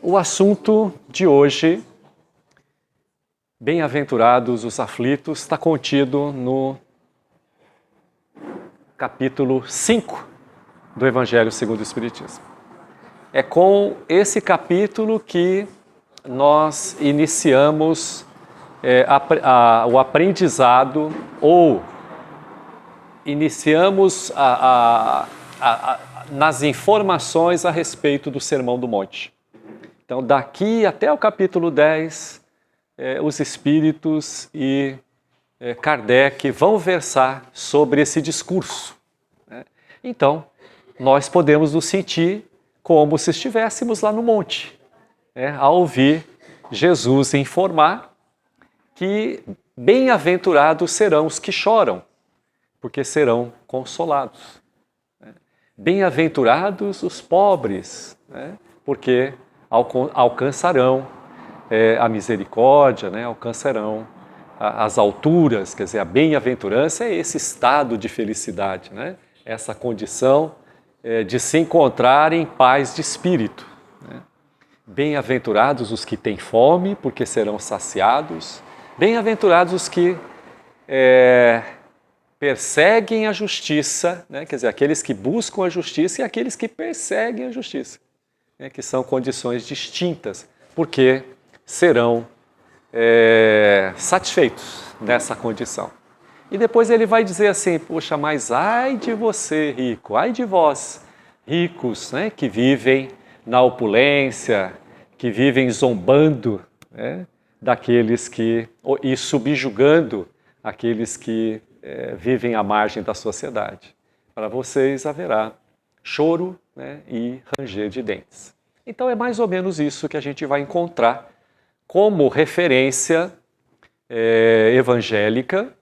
O assunto de hoje, bem-aventurados os aflitos, está contido no capítulo 5 do Evangelho segundo o Espiritismo. É com esse capítulo que nós iniciamos o aprendizado ou iniciamos nas informações a respeito do Sermão do Monte. Então, daqui até o capítulo 10, os Espíritos e Kardec vão versar sobre esse discurso. Então, nós podemos nos sentir como se estivéssemos lá no monte, ao ouvir Jesus informar que bem-aventurados serão os que choram, porque serão consolados. Bem-aventurados os pobres, porque alcançarão a misericórdia, alcançarão as alturas, quer dizer, a bem-aventurança é esse estado de felicidade, essa condição de se encontrar em paz de espírito. Bem-aventurados os que têm fome, porque serão saciados. Bem-aventurados os que perseguem a justiça, quer dizer, aqueles que buscam a justiça e aqueles que perseguem a justiça, que são condições distintas, porque serão satisfeitos nessa condição. E depois ele vai dizer assim, poxa, mas ai de você, rico, ai de vós, ricos, que vivem na opulência, que vivem zombando daqueles que, e subjugando aqueles que vivem à margem da sociedade. Para vocês haverá choro e ranger de dentes. Então é mais ou menos isso que a gente vai encontrar como referência evangélica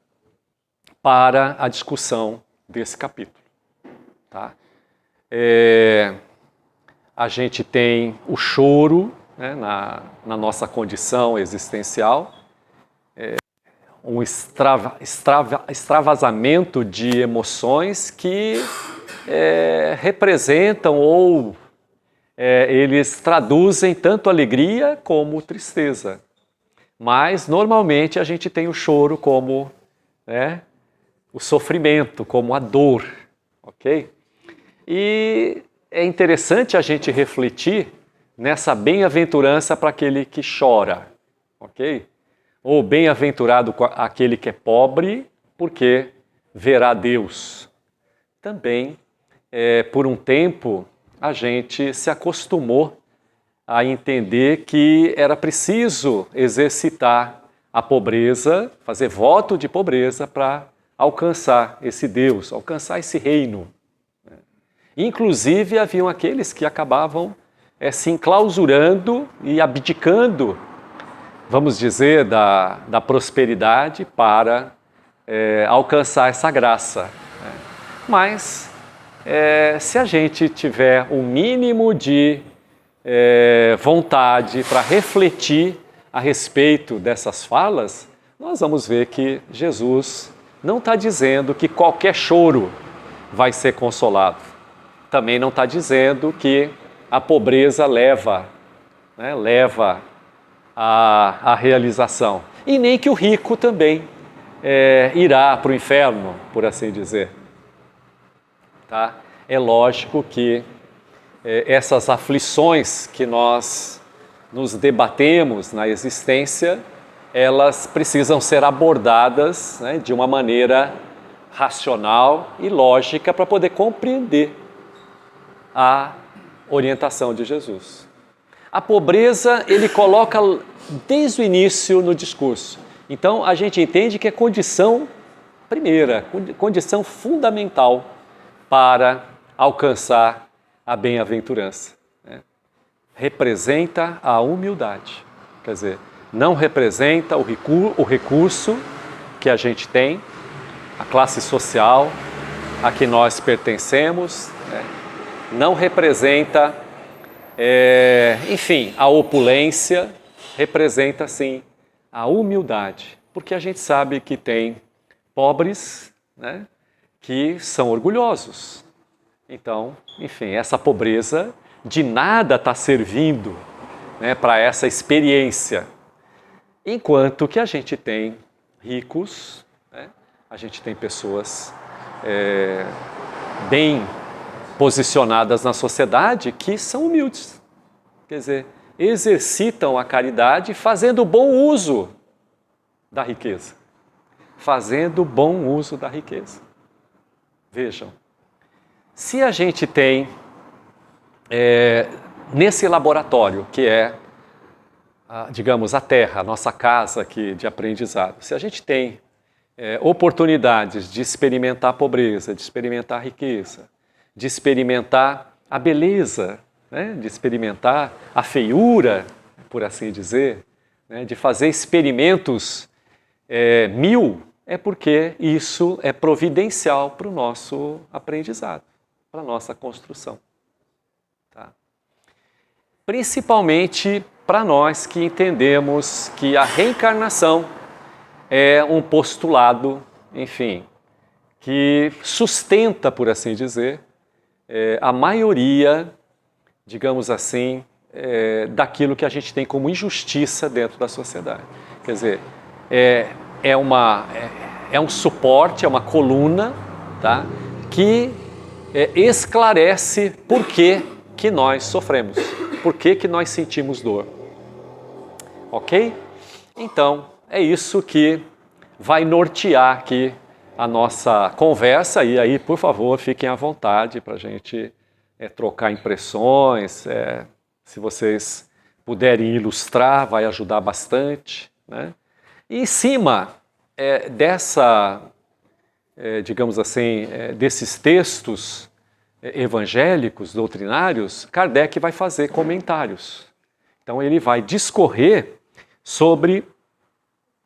para a discussão desse capítulo. Tá? A gente tem o choro na nossa condição existencial, um extravasamento de emoções que representam ou eles traduzem tanto alegria como tristeza. Mas, normalmente, a gente tem o choro como o sofrimento, como a dor, ok? E é interessante a gente refletir nessa bem-aventurança para aquele que chora, ok? Ou bem-aventurado aquele que é pobre, porque verá Deus. Também, por um tempo, a gente se acostumou a entender que era preciso exercitar a pobreza, fazer voto de pobreza para alcançar esse Deus, alcançar esse reino. Inclusive, haviam aqueles que acabavam se enclausurando e abdicando, vamos dizer, da prosperidade para alcançar essa graça. Mas, se a gente tiver um mínimo de vontade para refletir a respeito dessas falas, nós vamos ver que Jesus não está dizendo que qualquer choro vai ser consolado. Também não está dizendo que a pobreza leva à realização. E nem que o rico também irá para o inferno, por assim dizer. Tá? É lógico que essas aflições que nós nos debatemos na existência, elas precisam ser abordadas de uma maneira racional e lógica para poder compreender a orientação de Jesus. A pobreza ele coloca desde o início no discurso. Então a gente entende que é condição primeira, condição fundamental para alcançar a bem-aventurança. Representa a humildade, quer dizer, não representa o recurso que a gente tem, a classe social a que nós pertencemos, não representa, enfim, a opulência, representa sim a humildade, porque a gente sabe que tem pobres, que são orgulhosos. Então, enfim, essa pobreza de nada está servindo né, para essa experiência. Enquanto que a gente tem ricos, né, a gente tem pessoas bem posicionadas na sociedade que são humildes. Quer dizer, exercitam a caridade fazendo bom uso da riqueza. Fazendo bom uso da riqueza. Vejam, se a gente tem nesse laboratório, que é, digamos, a Terra, a nossa casa aqui de aprendizado, se a gente tem oportunidades de experimentar a pobreza, de experimentar a riqueza, de experimentar a beleza, né, de experimentar a feiura, por assim dizer, né, de fazer experimentos mil, é porque isso é providencial para o nosso aprendizado, para a nossa construção. Tá? Principalmente para nós que entendemos que a reencarnação é um postulado, enfim, que sustenta, por assim dizer, a maioria, digamos assim, daquilo que a gente tem como injustiça dentro da sociedade. Quer dizer, é um suporte, é uma coluna, tá, que esclarece por que nós sofremos, por que nós sentimos dor. Ok? Então, é isso que vai nortear aqui a nossa conversa, e aí, por favor, fiquem à vontade para a gente trocar impressões, se vocês puderem ilustrar, vai ajudar bastante, né? E em cima digamos assim, desses textos evangélicos, doutrinários, Kardec vai fazer comentários. Então ele vai discorrer sobre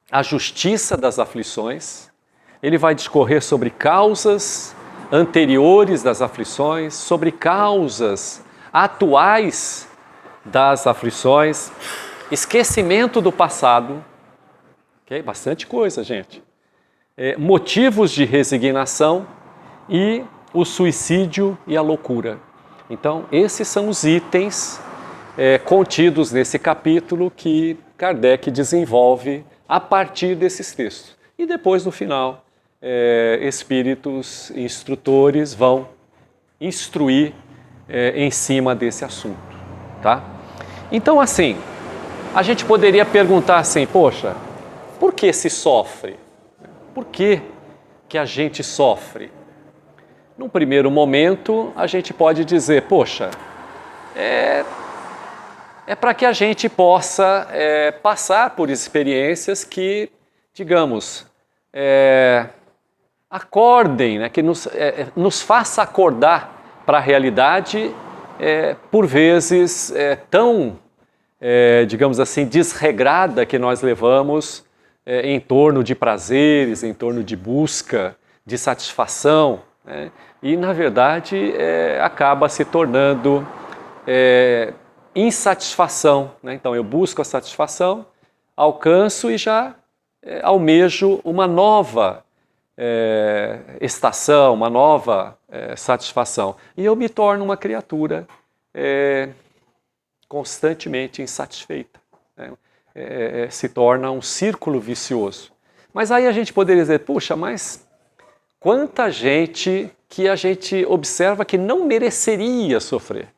a justiça das aflições, ele vai discorrer sobre causas anteriores das aflições, sobre causas atuais das aflições, esquecimento do passado, okay? Bastante coisa, gente. Motivos de resignação e o suicídio e a loucura. Então, esses são os itens contidos nesse capítulo que Kardec desenvolve a partir desses textos. E depois, no final, espíritos instrutores vão instruir em cima desse assunto. Tá? Então, assim, a gente poderia perguntar assim, poxa, por que se sofre? Por que a gente sofre? Num primeiro momento, a gente pode dizer, poxa, é para que a gente possa passar por experiências que, digamos, acordem, né, que nos faça acordar para a realidade, por vezes tão, digamos assim, desregrada que nós levamos em torno de prazeres, em torno de busca, de satisfação, né? E, na verdade, acaba se tornando insatisfação, né? Então, eu busco a satisfação, alcanço e já almejo uma nova estação, uma nova satisfação. E eu me torno uma criatura constantemente insatisfeita, né? Se torna um círculo vicioso. Mas aí a gente poderia dizer, puxa, mas quanta gente que a gente observa que não mereceria sofrer.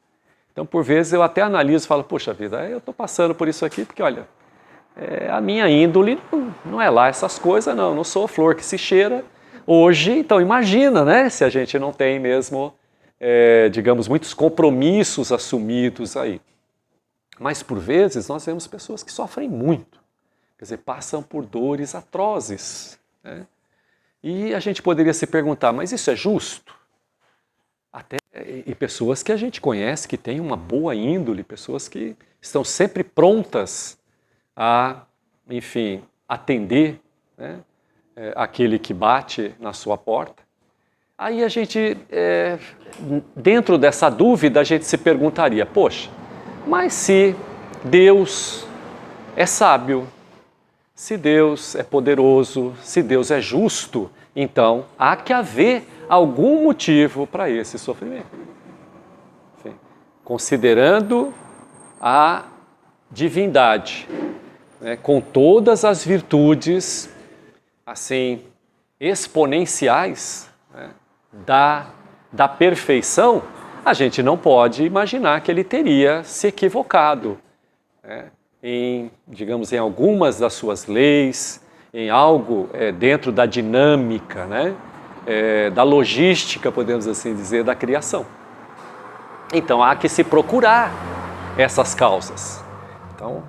Então, por vezes, eu até analiso e falo, puxa vida, eu estou passando por isso aqui porque, olha, a minha índole não é lá essas coisas, não sou flor que se cheira. Hoje, então, imagina, né, se a gente não tem mesmo, digamos, muitos compromissos assumidos aí. Mas, por vezes, nós vemos pessoas que sofrem muito, quer dizer, passam por dores atrozes, né? E a gente poderia se perguntar, mas isso é justo? Até e pessoas que a gente conhece, que têm uma boa índole, pessoas que estão sempre prontas a, enfim, atender, né, aquele que bate na sua porta. Aí a gente, dentro dessa dúvida, a gente se perguntaria, poxa, mas se Deus é sábio, se Deus é poderoso, se Deus é justo, então há que haver algum motivo para esse sofrimento. Enfim, considerando a divindade, né, com todas as virtudes assim exponenciais, né, da perfeição, a gente não pode imaginar que ele teria se equivocado, né, digamos, em algumas das suas leis, em algo dentro da dinâmica, né, da logística, podemos assim dizer, da criação. Então há que se procurar essas causas. Então,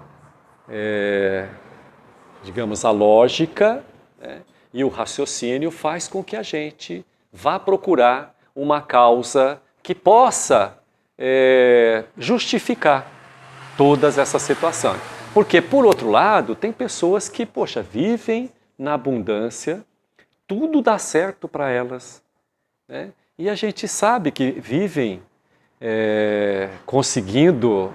digamos, a lógica, né, e o raciocínio faz com que a gente vá procurar uma causa que possa justificar todas essas situações. Porque, por outro lado, tem pessoas que, poxa, vivem na abundância, tudo dá certo para elas, né? E a gente sabe que vivem conseguindo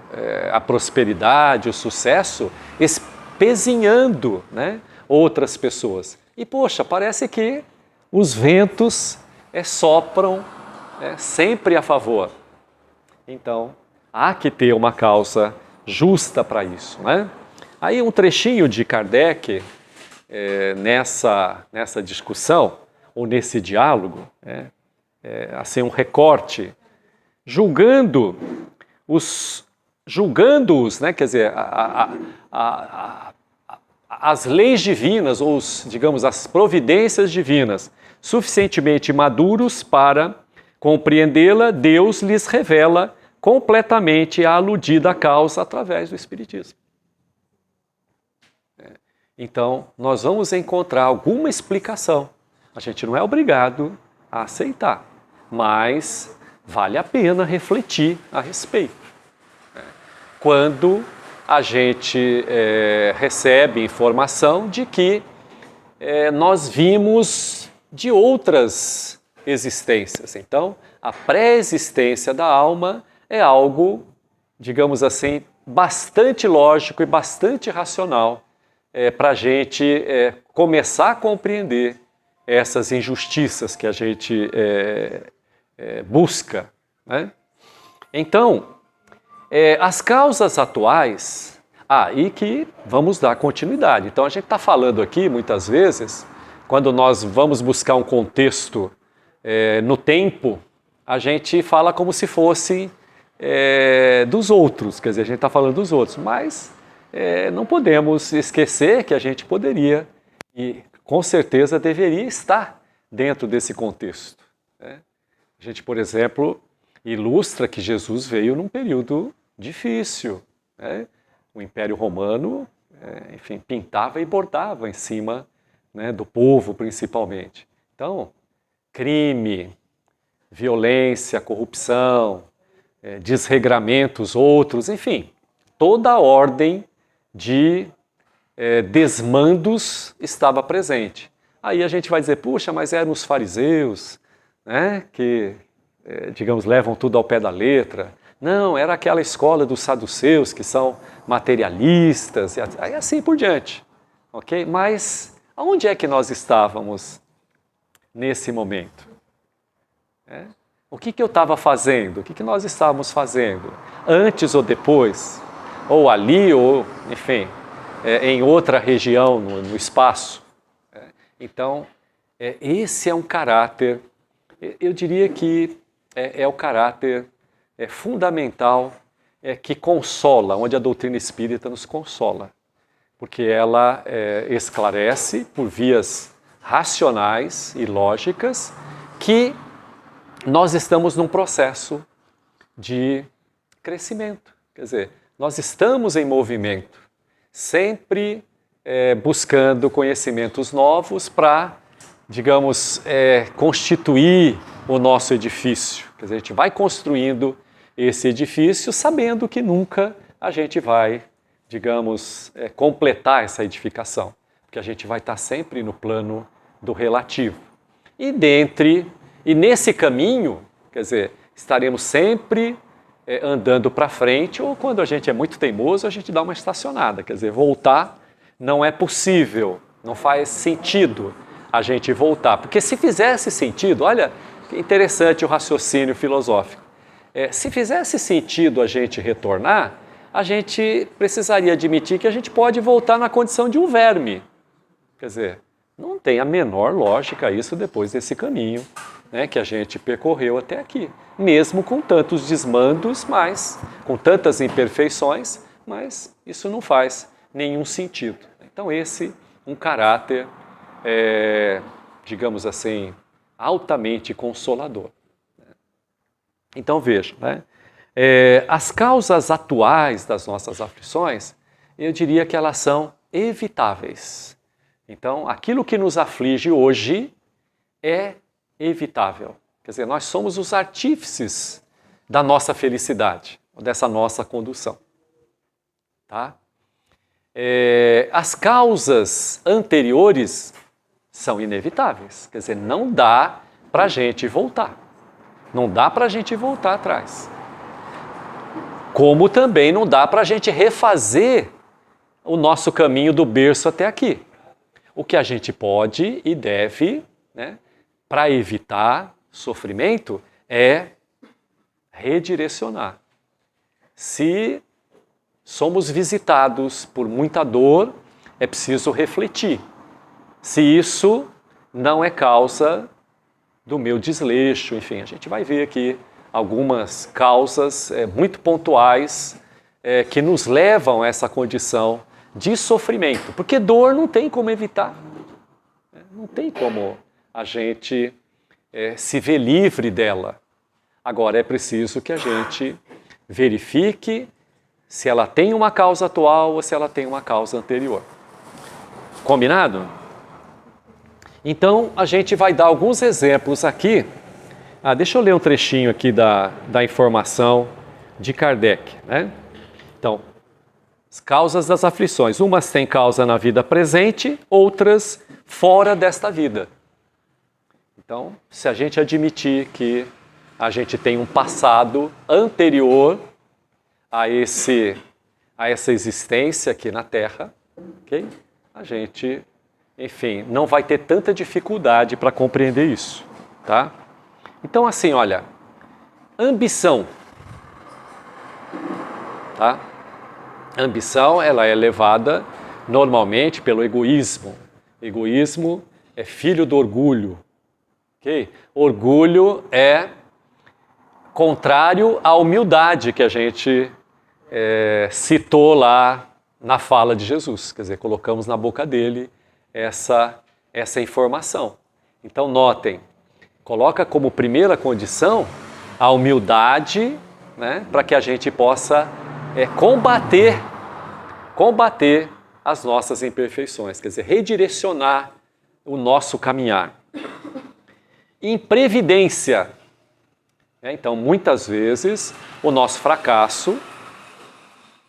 a prosperidade, o sucesso, espezinhando, né, outras pessoas. E, poxa, parece que os ventos sopram sempre a favor. Então, há que ter uma causa justa para isso, né? Aí um trechinho de Kardec nessa discussão, ou nesse diálogo, assim, um recorte, julgando-os, né, quer dizer, as leis divinas, ou digamos, as providências divinas, suficientemente maduros para compreendê-la, Deus lhes revela completamente a aludida causa através do Espiritismo. Então, nós vamos encontrar alguma explicação. A gente não é obrigado a aceitar, mas vale a pena refletir a respeito. Quando a gente recebe informação de que nós vimos de outras existências. Então, a pré-existência da alma é algo, digamos assim, bastante lógico e bastante racional para a gente começar a compreender essas injustiças que a gente busca, né? Então, as causas atuais, e que vamos dar continuidade. Então, a gente está falando aqui, muitas vezes, quando nós vamos buscar um contexto no tempo, a gente fala como se fosse dos outros, quer dizer, a gente está falando dos outros, mas não podemos esquecer que a gente poderia e com certeza deveria estar dentro desse contexto, né? A gente, por exemplo, ilustra que Jesus veio num período difícil, né? O Império Romano, enfim, pintava e bordava em cima, né, do povo principalmente. Então, crime, violência, corrupção, desregramentos outros, enfim, toda a ordem de desmandos estava presente. Aí a gente vai dizer, puxa, mas eram os fariseus, né, que, digamos, levam tudo ao pé da letra. Não, era aquela escola dos saduceus, que são materialistas, e assim por diante. Ok? Mas aonde é que nós estávamos nesse momento? O que eu estava fazendo? O que nós estávamos fazendo? Antes ou depois? Ou ali, ou, enfim, em outra região, no espaço? Então, esse é um caráter, eu diria que é o caráter fundamental que consola, onde a doutrina espírita nos consola. Porque ela esclarece por vias racionais e lógicas que nós estamos num processo de crescimento. Quer dizer, nós estamos em movimento, sempre buscando conhecimentos novos para, digamos, constituir o nosso edifício. Quer dizer, a gente vai construindo esse edifício sabendo que nunca a gente vai, digamos, completar essa edificação, porque a gente vai estar sempre no plano do relativo. E nesse caminho, quer dizer, estaremos sempre andando para frente, ou quando a gente é muito teimoso, a gente dá uma estacionada, quer dizer, voltar não é possível, não faz sentido a gente voltar, porque se fizesse sentido, olha que interessante o raciocínio filosófico, se fizesse sentido a gente retornar, a gente precisaria admitir que a gente pode voltar na condição de um verme. Quer dizer, não tem a menor lógica isso depois desse caminho, né, que a gente percorreu até aqui. Mesmo com tantos desmandos, mas com tantas imperfeições, mas isso não faz nenhum sentido. Então esse um caráter, digamos assim, altamente consolador. Então veja, né? As causas atuais das nossas aflições, eu diria que elas são evitáveis. Então, aquilo que nos aflige hoje é evitável. Quer dizer, nós somos os artífices da nossa felicidade, dessa nossa condução. Tá? As causas anteriores são inevitáveis. Quer dizer, não dá para a gente voltar. Não dá para a gente voltar atrás. Como também não dá para a gente refazer o nosso caminho do berço até aqui. O que a gente pode e deve, né, para evitar sofrimento, é redirecionar. Se somos visitados por muita dor, é preciso refletir. Se isso não é causa do meu desleixo, enfim, a gente vai ver aqui algumas causas muito pontuais que nos levam a essa condição de sofrimento, porque dor não tem como evitar, não tem como a gente se ver livre dela. Agora é preciso que a gente verifique se ela tem uma causa atual ou se ela tem uma causa anterior. Combinado? Então a gente vai dar alguns exemplos aqui. Deixa eu ler um trechinho aqui da informação de Kardec, né? Então, as causas das aflições. Umas têm causa na vida presente, outras fora desta vida. Então, se a gente admitir que a gente tem um passado anterior a essa existência aqui na Terra, ok? A gente, enfim, não vai ter tanta dificuldade para compreender isso, tá? Então, assim, olha, ambição, tá? A ambição, ela é levada normalmente pelo egoísmo. Egoísmo é filho do orgulho, ok? Orgulho é contrário à humildade que a gente citou lá na fala de Jesus. Quer dizer, colocamos na boca dele essa informação. Então, notem, coloca como primeira condição a humildade, né, para que a gente possa combater as nossas imperfeições, quer dizer, redirecionar o nosso caminhar. Imprevidência. Então, muitas vezes, o nosso fracasso,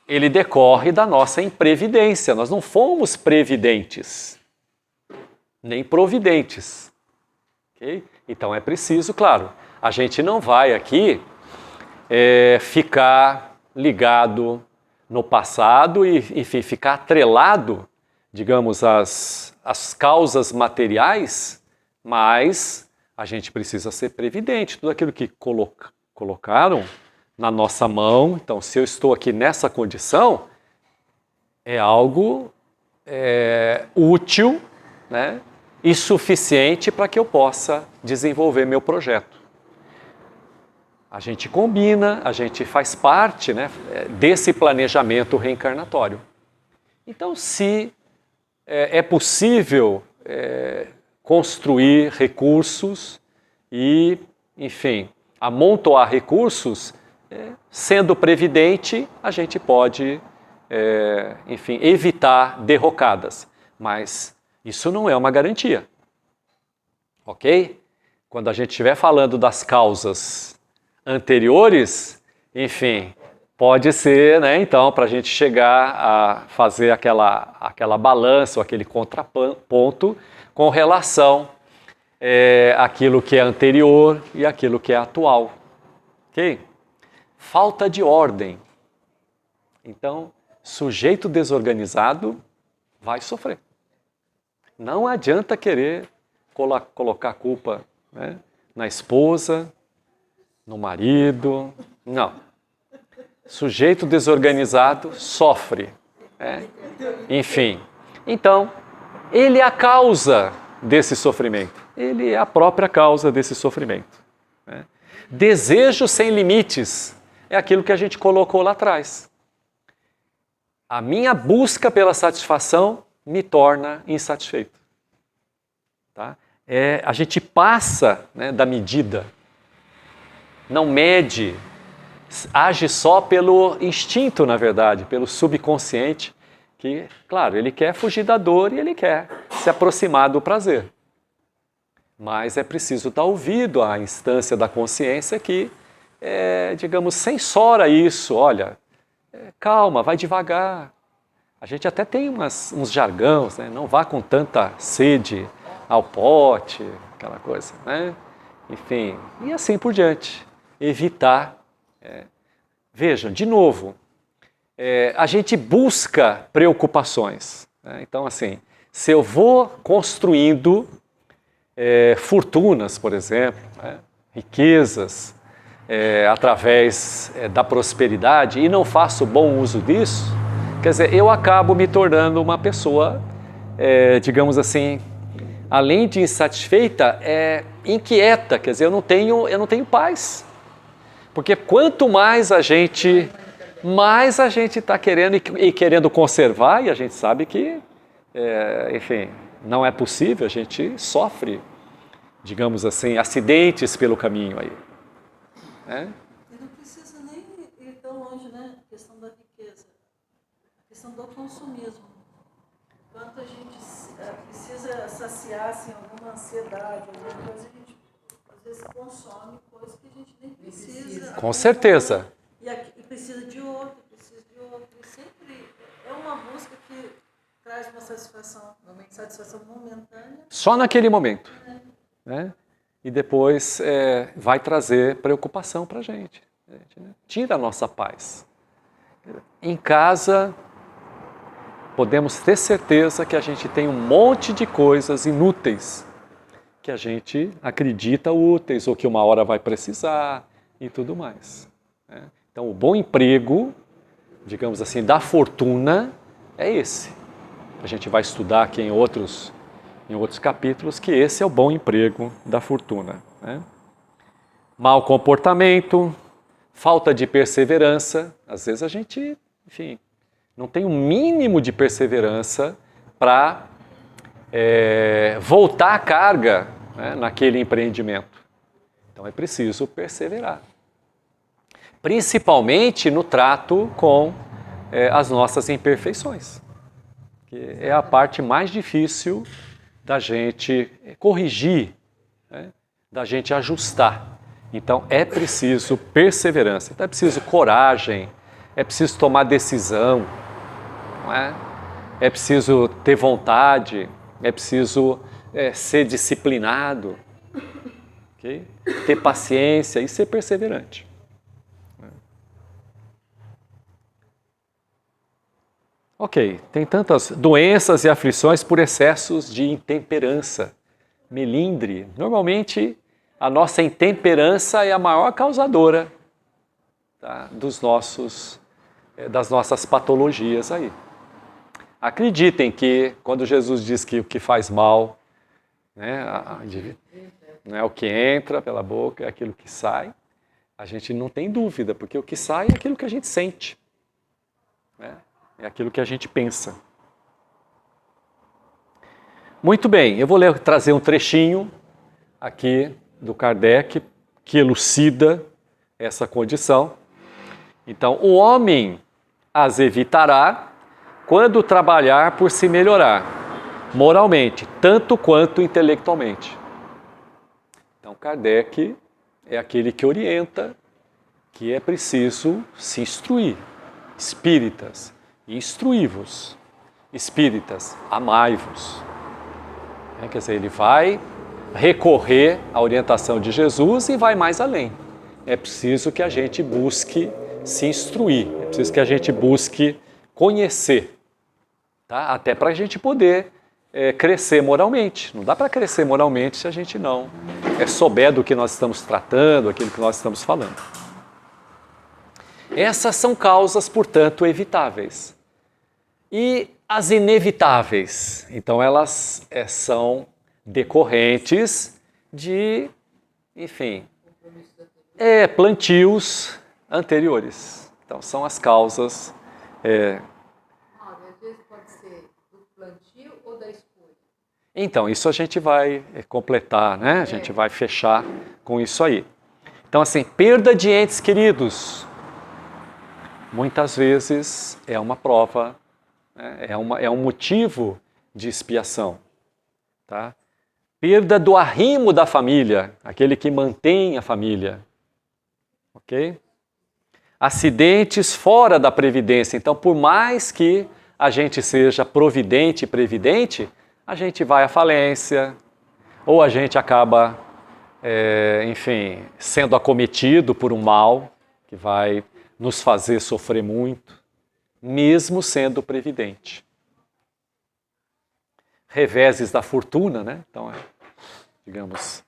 ele decorre da nossa imprevidência. Nós não fomos previdentes, nem providentes. Okay? Então, é preciso, claro, a gente não vai aqui ficar ligado no passado e, enfim, ficar atrelado, digamos, às causas materiais, mas a gente precisa ser previdente. Tudo aquilo que colocaram na nossa mão, então, se eu estou aqui nessa condição, é algo útil, né, e suficiente para que eu possa desenvolver meu projeto. A gente combina, a gente faz parte, né, desse planejamento reencarnatório. Então, se é possível construir recursos e, enfim, amontoar recursos, sendo previdente, a gente pode, enfim, evitar derrocadas. Mas isso não é uma garantia. Ok? Quando a gente estiver falando das causas anteriores, enfim, pode ser, né, então, para a gente chegar a fazer aquela balança, ou aquele contraponto com relação àquilo que é anterior e aquilo que é atual. Ok? Falta de ordem. Então, sujeito desorganizado vai sofrer. Não adianta querer colocar a culpa, né, na esposa, no marido. Não. Sujeito desorganizado sofre. Enfim. Então, ele é a causa desse sofrimento. Ele é a própria causa desse sofrimento. Desejo sem limites é aquilo que a gente colocou lá atrás. A minha busca pela satisfação me torna insatisfeito. Tá? A gente passa, né, da medida, não mede, age só pelo instinto, na verdade, pelo subconsciente, que, claro, ele quer fugir da dor e ele quer se aproximar do prazer. Mas é preciso dar ouvido à instância da consciência que, digamos, censora isso. Olha, calma, vai devagar. A gente até tem uns jargões, né? Não vá com tanta sede ao pote, aquela coisa, né? Enfim, e assim por diante. Evitar. Vejam, de novo, a gente busca preocupações. Né? Então, assim, se eu vou construindo fortunas, por exemplo, né? Riquezas, através da prosperidade e não faço bom uso disso, quer dizer, eu acabo me tornando uma pessoa, digamos assim, além de insatisfeita, inquieta, quer dizer, eu não tenho paz. Porque quanto mais a gente está querendo e querendo conservar, e a gente sabe que, enfim, não é possível, a gente sofre, digamos assim, acidentes pelo caminho aí. E não precisa nem ir tão longe, né? A questão da riqueza, a questão do consumismo. Quanto a gente precisa saciar assim, alguma ansiedade, alguma coisa, a gente às vezes consome coisas que a gente nem precisa. Com certeza. E precisa de outro, E sempre é uma busca que traz uma satisfação momentânea. Só naquele momento. Né? E depois vai trazer preocupação para a gente. Né? Tira a nossa paz. Em casa, podemos ter certeza que a gente tem um monte de coisas inúteis que a gente acredita úteis ou que uma hora vai precisar e tudo mais. Né? Então, o bom emprego, digamos assim, da fortuna é esse. A gente vai estudar aqui em outros capítulos que esse é o bom emprego da fortuna. Né? Mau comportamento, falta de perseverança. Às vezes a gente, enfim, não tem um mínimo de perseverança para voltar a carga, né, naquele empreendimento. Então é preciso perseverar. Principalmente no trato com as nossas imperfeições, que é a parte mais difícil da gente corrigir, né, da gente ajustar. Então é preciso perseverança, então é preciso coragem, é preciso tomar decisão, não é? É preciso ter vontade, é preciso ser disciplinado, okay? Ter paciência e ser perseverante. Ok, tem tantas doenças e aflições por excessos de intemperança, melindre. Normalmente, a nossa intemperança é a maior causadora, tá, das nossas patologias aí. Acreditem que quando Jesus diz que o que faz mal, né, não é o que entra pela boca, é aquilo que sai, a gente não tem dúvida, porque o que sai é aquilo que a gente sente, né? É aquilo que a gente pensa. Muito bem, eu vou trazer um trechinho aqui do Kardec que elucida essa condição. Então, o homem as evitará quando trabalhar por se melhorar, moralmente, tanto quanto intelectualmente. Então, Kardec é aquele que orienta que é preciso se instruir. Espíritas, instruí-vos. Espíritas, amai-vos. Quer dizer, ele vai recorrer à orientação de Jesus e vai mais além. É preciso que a gente busque se instruir, é preciso que a gente busque conhecer. Tá? Até para a gente poder crescer moralmente. Não dá para crescer moralmente se a gente não souber do que nós estamos tratando, aquilo que nós estamos falando. Essas são causas, portanto, evitáveis. E as inevitáveis? Então, elas são decorrentes de, enfim, plantios anteriores. Então, são as causas. Às vezes pode ser do plantio ou da escolha. Então, isso a gente vai completar, né? A gente vai fechar com isso aí. Então, assim, perda de entes queridos, muitas vezes é uma prova, né? É um motivo de expiação, tá? Perda do arrimo da família, aquele que mantém a família, ok? Acidentes fora da previdência. Então, por mais que a gente seja providente e previdente, a gente vai à falência, ou a gente acaba, enfim, sendo acometido por um mal que vai nos fazer sofrer muito, mesmo sendo previdente. Reveses da fortuna, né? Então, digamos,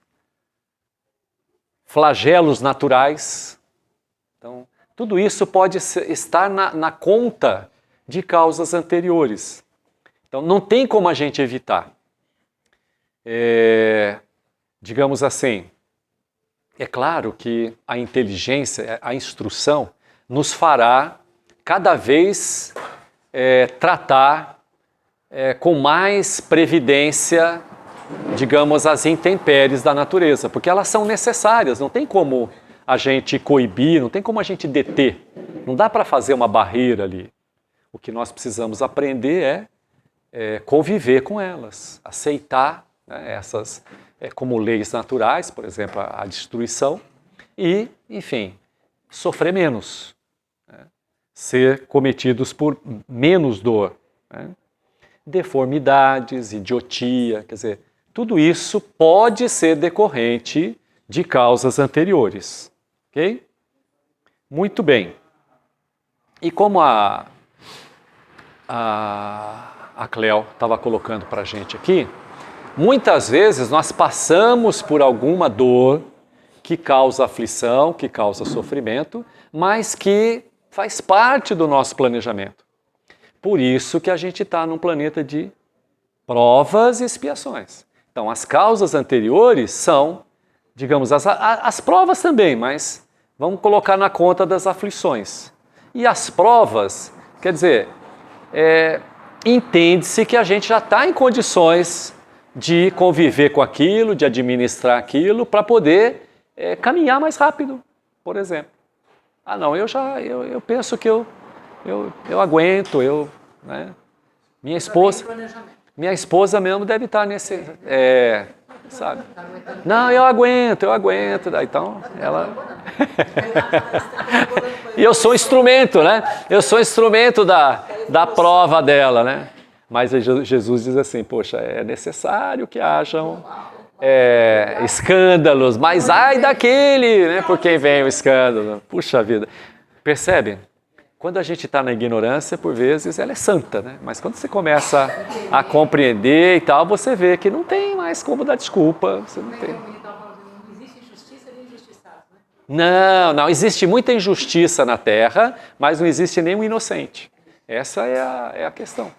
flagelos naturais. Então, tudo isso pode estar na conta de causas anteriores. Então, não tem como a gente evitar. Digamos assim, é claro que a inteligência, a instrução, nos fará cada vez tratar com mais previdência, digamos, as intempéries da natureza, porque elas são necessárias, não tem como a gente coibir, não tem como a gente deter, não dá para fazer uma barreira ali. O que nós precisamos aprender é conviver com elas, aceitar, né, essas como leis naturais, por exemplo, a destruição, e, enfim, sofrer menos, né, ser cometidos por menos dor, né. Deformidades, idiotia, quer dizer, tudo isso pode ser decorrente de causas anteriores, ok? Muito bem. E como a Cleo estava colocando para a gente aqui, muitas vezes nós passamos por alguma dor que causa aflição, que causa sofrimento, mas que faz parte do nosso planejamento. Por isso que a gente está num planeta de provas e expiações. Então, as causas anteriores são, digamos, as provas também, mas vamos colocar na conta das aflições. E as provas, quer dizer, entende-se que a gente já está em condições de conviver com aquilo, de administrar aquilo, para poder caminhar mais rápido, por exemplo. Ah, não, eu penso que eu aguento, né? Minha esposa mesmo deve estar nesse, sabe? Não, eu aguento, então ela... E eu sou instrumento, né? Eu sou instrumento da prova dela, né? Mas Jesus diz assim, poxa, é necessário que hajam escândalos, mas ai daquele, né, por quem vem o escândalo. Puxa vida. Percebe? Quando a gente está na ignorância, por vezes, ela é santa, né? Mas quando você começa a compreender e tal, você vê que não tem mais como dar desculpa. Você não tem. Não existe injustiça nem injustiçado, né? Não, existe muita injustiça na Terra, mas não existe nenhum inocente. Essa é a questão.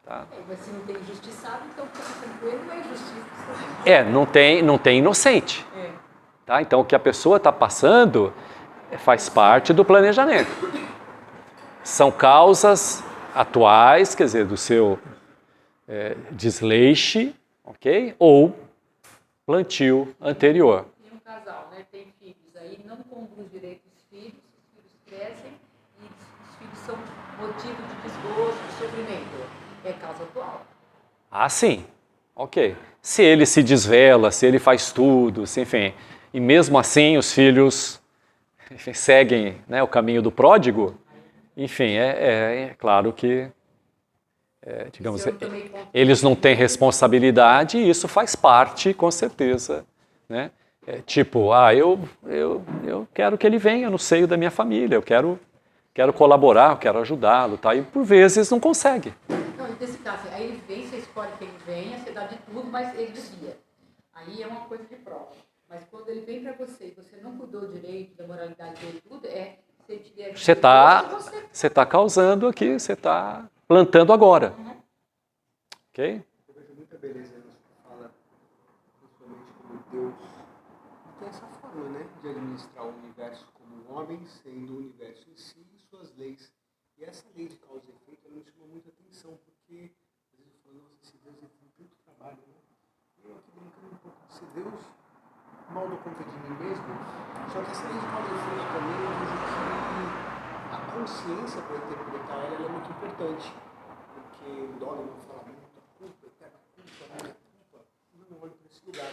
Tá? Mas se não tem injustiçado, então o que está acontecendo com ele não é injustiça. Não tem inocente. Tá? Então o que a pessoa está passando faz parte do planejamento. São causas atuais, quer dizer, do seu desleixo, ok? Ou plantio anterior. E um casal, né, tem filhos, aí não conduz direito os filhos crescem e os filhos são motivo de desgosto, de sofrimento. É causa atual. Ah, sim. Ok. Se ele se desvela, se ele faz tudo, enfim, e mesmo assim os filhos seguem, né, o caminho do pródigo, enfim, é claro que, digamos, eles não têm responsabilidade e isso faz parte, com certeza, né? Tipo, eu quero que ele venha no seio da minha família, eu quero colaborar, eu quero ajudá-lo, tá? E por vezes não consegue. Não, nesse caso, aí ele vem, você escolhe que ele venha, você dá de tudo, mas ele desvia. Aí é uma coisa de prova. Mas quando ele vem para você e você não cuidou direito da moralidade dele, tudo, você Você está causando aqui, você está plantando agora. Ok? Eu vejo muita beleza nisso que fala, principalmente como Deus tem essa forma, né, de administrar o universo como um homem, sendo o universo em si e suas leis. E essa lei de causa e efeito, ela me chamou muita atenção, porque às vezes eu falo, nossa, esse Deus ele tem tanto trabalho, né? E eu aqui brincando um pouco, se Deus mal dou conta de mim mesmo, só que essa lei de causa e efeito também, eu vejo que a consciência para interpretar ela é muito importante. Porque o dogma fala muito a culpa, eterna culpa, a minha culpa, não olho para esse lugar.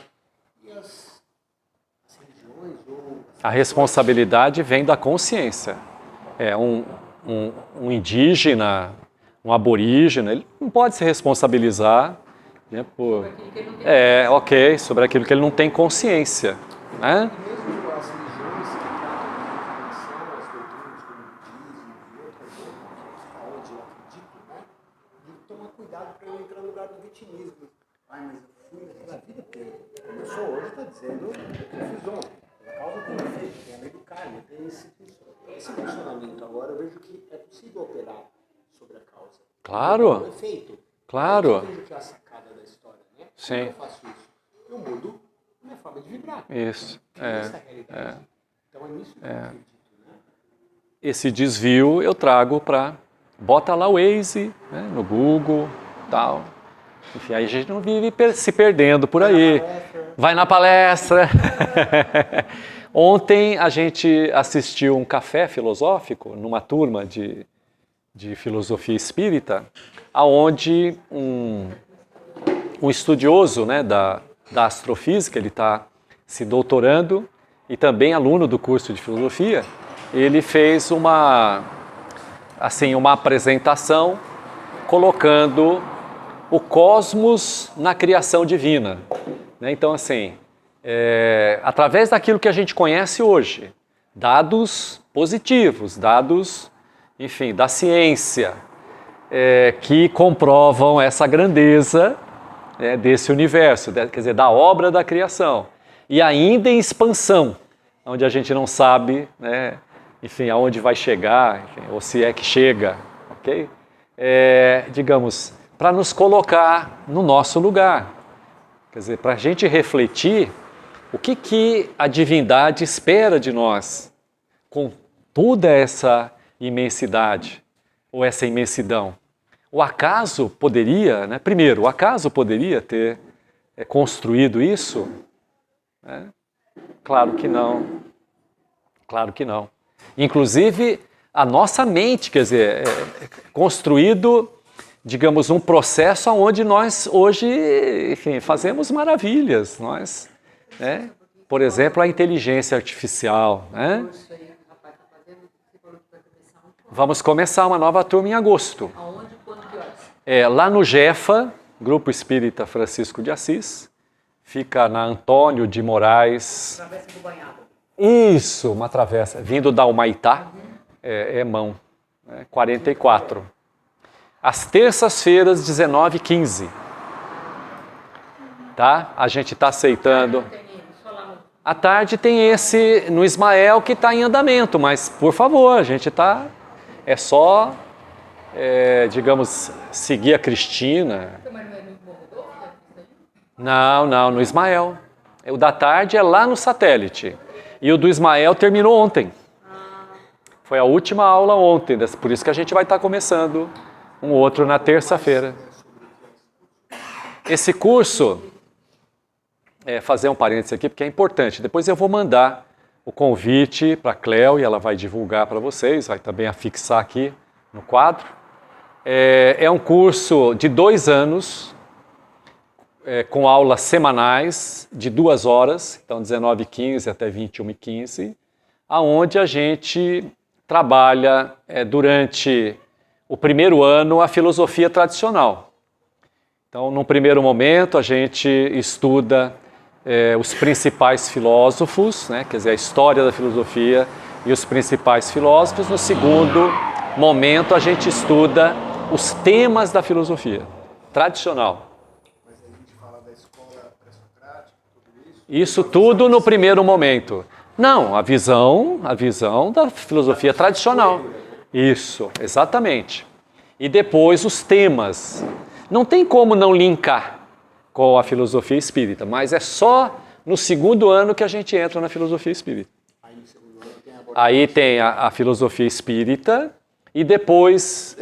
E as religiões ou... A responsabilidade vem da consciência. Um indígena, um aborígene, ele não pode se responsabilizar, né, por... sobre aquilo que ele não tem consciência, né? E mesmo as religiões que tratam de reencarnação, as doutrinas como o budismo e outras, onde eu acredito, né? De tomar cuidado para não entrar no lugar do vitimismo. Ai, mas eu fui na vida inteira. Como eu sou hoje, está dizendo o que eu fiz ontem. A causa tem efeito, tem a lei do karma, tem esse funcionamento. Agora eu vejo que é possível operar sobre a causa. Claro. O efeito. Claro. Eu vejo que é a sacada da história, né? Sim. Como eu faço isso? Eu mudo minha forma de vibrar. Isso. Essa é a realidade. Então é nisso que eu acredito, né? Esse desvio eu trago para... Bota lá o Waze, né, no Google, tal. Enfim, aí a gente não vive se perdendo por aí. Vai na palestra. Ontem a gente assistiu um café filosófico numa turma de filosofia espírita, aonde um estudioso, né, da astrofísica, ele está se doutorando e também aluno do curso de filosofia, ele fez uma apresentação colocando o cosmos na criação divina. Então, assim, através daquilo que a gente conhece hoje, dados positivos, dados, enfim, da ciência, que comprovam essa grandeza, desse universo, quer dizer, da obra da criação. E ainda em expansão, onde a gente não sabe, né, enfim, aonde vai chegar, enfim, ou se é que chega, ok? Digamos, para nos colocar no nosso lugar. Quer dizer, para a gente refletir o que a divindade espera de nós com toda essa imensidade, ou essa imensidão. O acaso poderia, né? Primeiro, o acaso poderia ter construído isso? Claro que não. Claro que não. Inclusive, a nossa mente, quer dizer, construído, digamos, um processo onde nós hoje, enfim, fazemos maravilhas. Nós, né? Por exemplo, a inteligência artificial. Né? Vamos começar uma nova turma em agosto. Aonde, quando, que horas? Lá no Jefa, Grupo Espírita Francisco de Assis, fica na Antônio de Moraes. Travessa do Banhado. Isso, uma travessa. Vindo da Humaitá, mão, 44. Às terças-feiras, 19h15. Tá? A gente está aceitando. À tarde tem esse no Ismael que está em andamento, mas, por favor, a gente está... É só, digamos, seguir a Cristina. Não, no Ismael. O da tarde é lá no satélite. E o do Ismael terminou ontem. Foi a última aula ontem, por isso que a gente vai estar começando um outro na terça-feira. Esse curso, fazer um parênteses aqui, porque é importante. Depois eu vou mandar o convite para a Cléo e ela vai divulgar para vocês, vai também afixar aqui no quadro. É um curso de 2 anos, com aulas semanais de 2 horas, então 19h15 até 21h15, aonde a gente trabalha durante o primeiro ano a filosofia tradicional. Então, num primeiro momento, a gente estuda os principais filósofos, né, quer dizer, a história da filosofia e os principais filósofos. No segundo momento, a gente estuda os temas da filosofia tradicional. Mas a gente fala da escola pré-socrática, tudo isso? Isso tudo no primeiro momento. Não, a visão da filosofia tradicional. Isso, exatamente. E depois os temas. Não tem como não linkar com a filosofia espírita, mas é só no segundo ano que a gente entra na filosofia espírita. Aí tem a filosofia espírita e depois,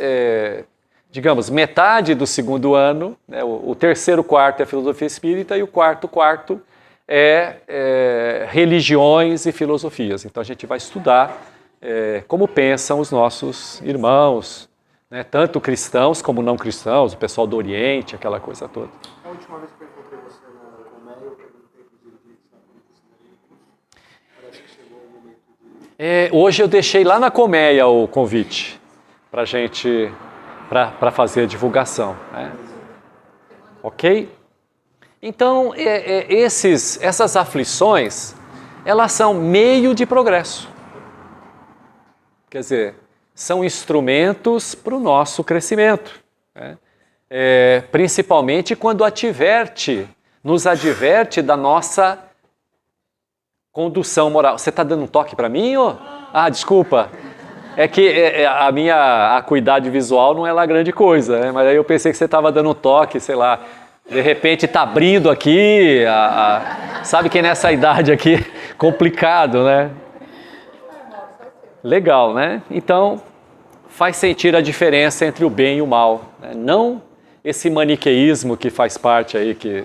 digamos, metade do segundo ano, né, o terceiro quarto é a filosofia espírita e o quarto é religiões e filosofias. Então a gente vai estudar como pensam os nossos irmãos, né, tanto cristãos como não cristãos, o pessoal do Oriente, aquela coisa toda. A última vez que eu encontrei você na Colmeia, eu perguntei para os dirigentes da curso. Parece que chegou o momento de... Hoje eu deixei lá na Colmeia o convite para gente, para fazer a divulgação, né? Ok? Então, essas aflições, elas são meio de progresso. Quer dizer, são instrumentos para o nosso crescimento, né? Principalmente quando nos adverte da nossa condução moral. Você está dando um toque para mim? Desculpa. É que a minha acuidade visual não é lá grande coisa, né? Mas aí eu pensei que você estava dando um toque, sei lá. De repente está abrindo aqui, sabe que nessa idade aqui, complicado, né? Legal, né? Então, faz sentir a diferença entre o bem e o mal, né? Não esse maniqueísmo que faz parte aí, que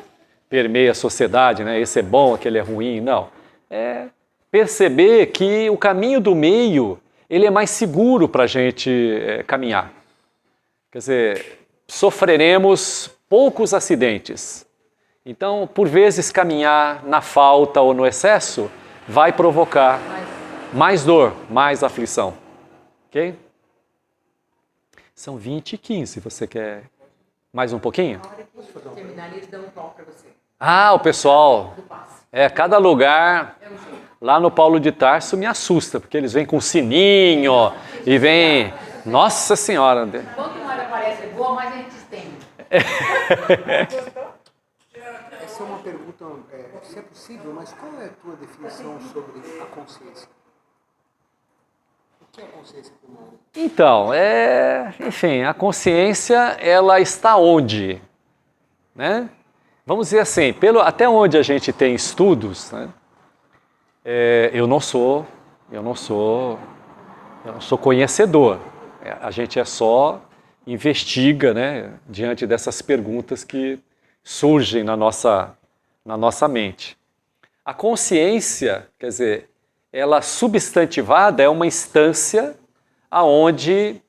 permeia a sociedade, né? Esse é bom, aquele é ruim, não. É perceber que o caminho do meio, ele é mais seguro para a gente caminhar. Quer dizer, sofreremos poucos acidentes. Então, por vezes, caminhar na falta ou no excesso vai provocar mais dor, mais aflição. Ok? São 20h15. Você quer mais um pouquinho? Na hora que terminar, eles dão um toque para você. O pessoal. Do passe. Cada lugar É um jeito. lá no Paulo de Tarso me assusta, porque eles vêm com sininho e vêm... Nossa Senhora! Quanto mais aparece boa, mais a gente estende. Essa é uma pergunta, se é possível, mas qual é a tua definição sobre a consciência? O que é a consciência humana? Então, enfim, a consciência, ela está onde? Né? Vamos dizer assim, até onde a gente tem estudos, né? Eu não sou conhecedor. A gente só investiga, né, diante dessas perguntas que surgem na nossa mente. A consciência, quer dizer, ela substantivada é uma instância aonde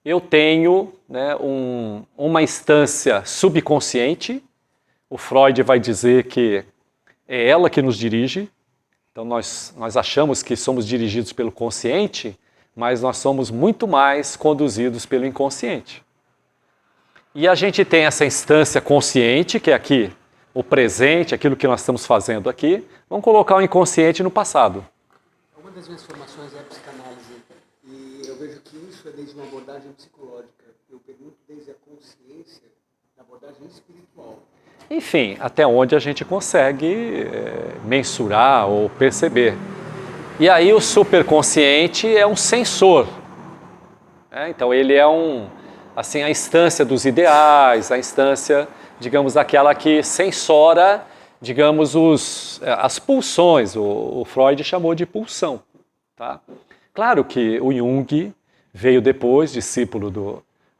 eu tenho, né, uma instância subconsciente. O Freud vai dizer que é ela que nos dirige. Então nós achamos que somos dirigidos pelo consciente, mas nós somos muito mais conduzidos pelo inconsciente. E a gente tem essa instância consciente, que é aqui, o presente, aquilo que nós estamos fazendo aqui. Vamos colocar o inconsciente no passado. Uma das minhas formações é a psicanálise, e eu vejo que isso é desde uma abordagem psicológica. Eu pergunto desde a consciência, da abordagem espiritual. Enfim, até onde a gente consegue mensurar ou perceber. E aí o superconsciente é um sensor. Então ele é a instância dos ideais, a instância, digamos, aquela que sensora, digamos, as pulsões. O Freud chamou de pulsão. Tá? Claro que o Jung veio depois, discípulo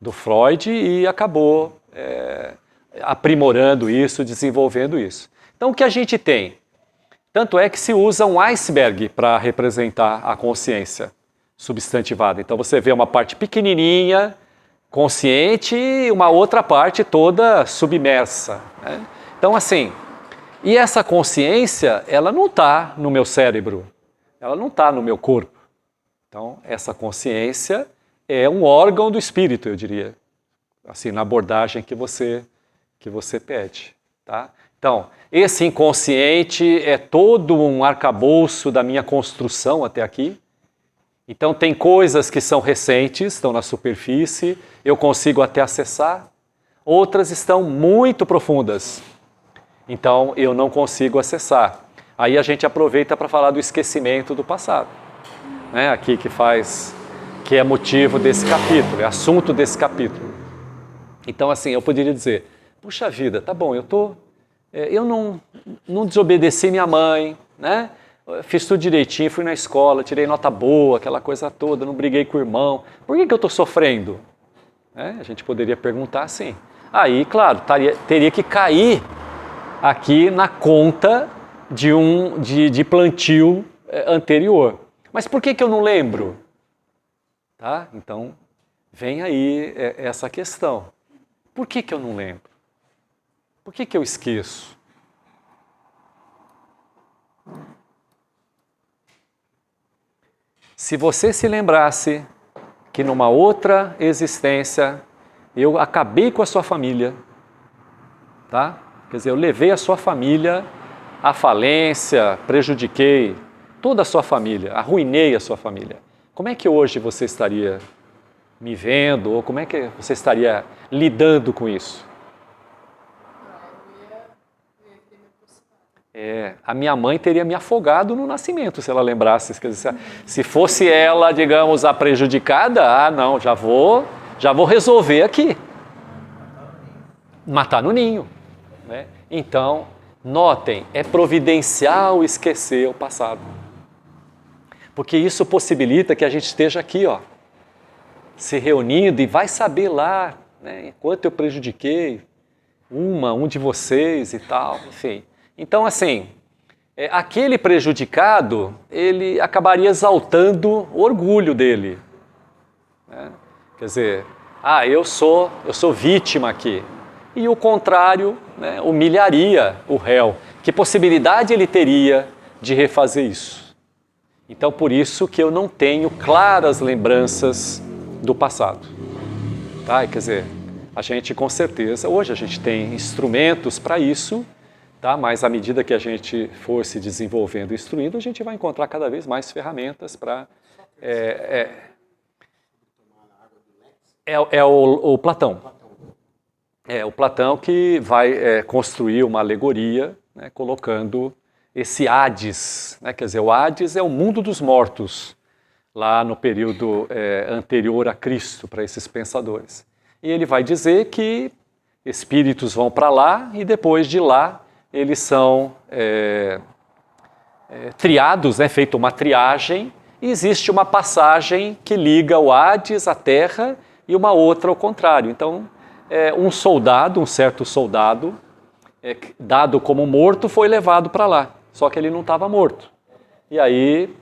do Freud, e acabou aprimorando isso, desenvolvendo isso. Então o que a gente tem? Tanto é que se usa um iceberg para representar a consciência substantivada. Então você vê uma parte pequenininha, consciente, e uma outra parte toda submersa, né? Então assim, e essa consciência, ela não está no meu cérebro, ela não está no meu corpo. Então essa consciência é um órgão do espírito, eu diria, assim, na abordagem que você pede, tá? Então, esse inconsciente é todo um arcabouço da minha construção até aqui. Então, tem coisas que são recentes, estão na superfície, eu consigo até acessar. Outras estão muito profundas, então eu não consigo acessar. Aí a gente aproveita para falar do esquecimento do passado, né? Aqui que é motivo desse capítulo, é assunto desse capítulo. Então assim, eu poderia dizer, puxa vida, tá bom, eu não desobedeci minha mãe, né? Fiz tudo direitinho, fui na escola, tirei nota boa, aquela coisa toda, não briguei com o irmão. Por que eu estou sofrendo? A gente poderia perguntar assim. Aí, claro, teria que cair aqui na conta de plantio anterior. Mas por que eu não lembro? Tá? Então, vem aí essa questão. Por que eu não lembro? Por que eu esqueço? Se você se lembrasse que numa outra existência eu acabei com a sua família, tá? Quer dizer, eu levei a sua família à falência, prejudiquei toda a sua família, arruinei a sua família. Como é que hoje você estaria me vendo, ou como é que você estaria lidando com isso? A minha mãe teria me afogado no nascimento, se ela lembrasse. Quer dizer, se fosse ela, digamos, a prejudicada, não, já vou resolver aqui. Matar no ninho. Né? Então, notem, é providencial esquecer o passado. Porque isso possibilita que a gente esteja aqui, ó, se reunindo e vai saber lá, né, quanto eu prejudiquei um de vocês e tal, enfim. Então, assim, aquele prejudicado, ele acabaria exaltando o orgulho dele. Né? Quer dizer, eu sou vítima aqui. E o contrário, né, humilharia o réu. Que possibilidade ele teria de refazer isso? Então, por isso que eu não tenho claras lembranças do passado. Tá? Quer dizer, a gente com certeza, hoje a gente tem instrumentos para isso, tá? Mas à medida que a gente for se desenvolvendo e instruindo, a gente vai encontrar cada vez mais ferramentas para... o Platão. O Platão que vai construir uma alegoria, né, colocando esse Hades, né? Quer dizer, o Hades é o mundo dos mortos, lá no período anterior a Cristo, para esses pensadores. E ele vai dizer que espíritos vão para lá e depois de lá eles são triados, né, feita uma triagem, e existe uma passagem que liga o Hades à Terra e uma outra ao contrário. Então, um certo soldado, dado como morto, foi levado para lá, só que ele não estava morto. E aí,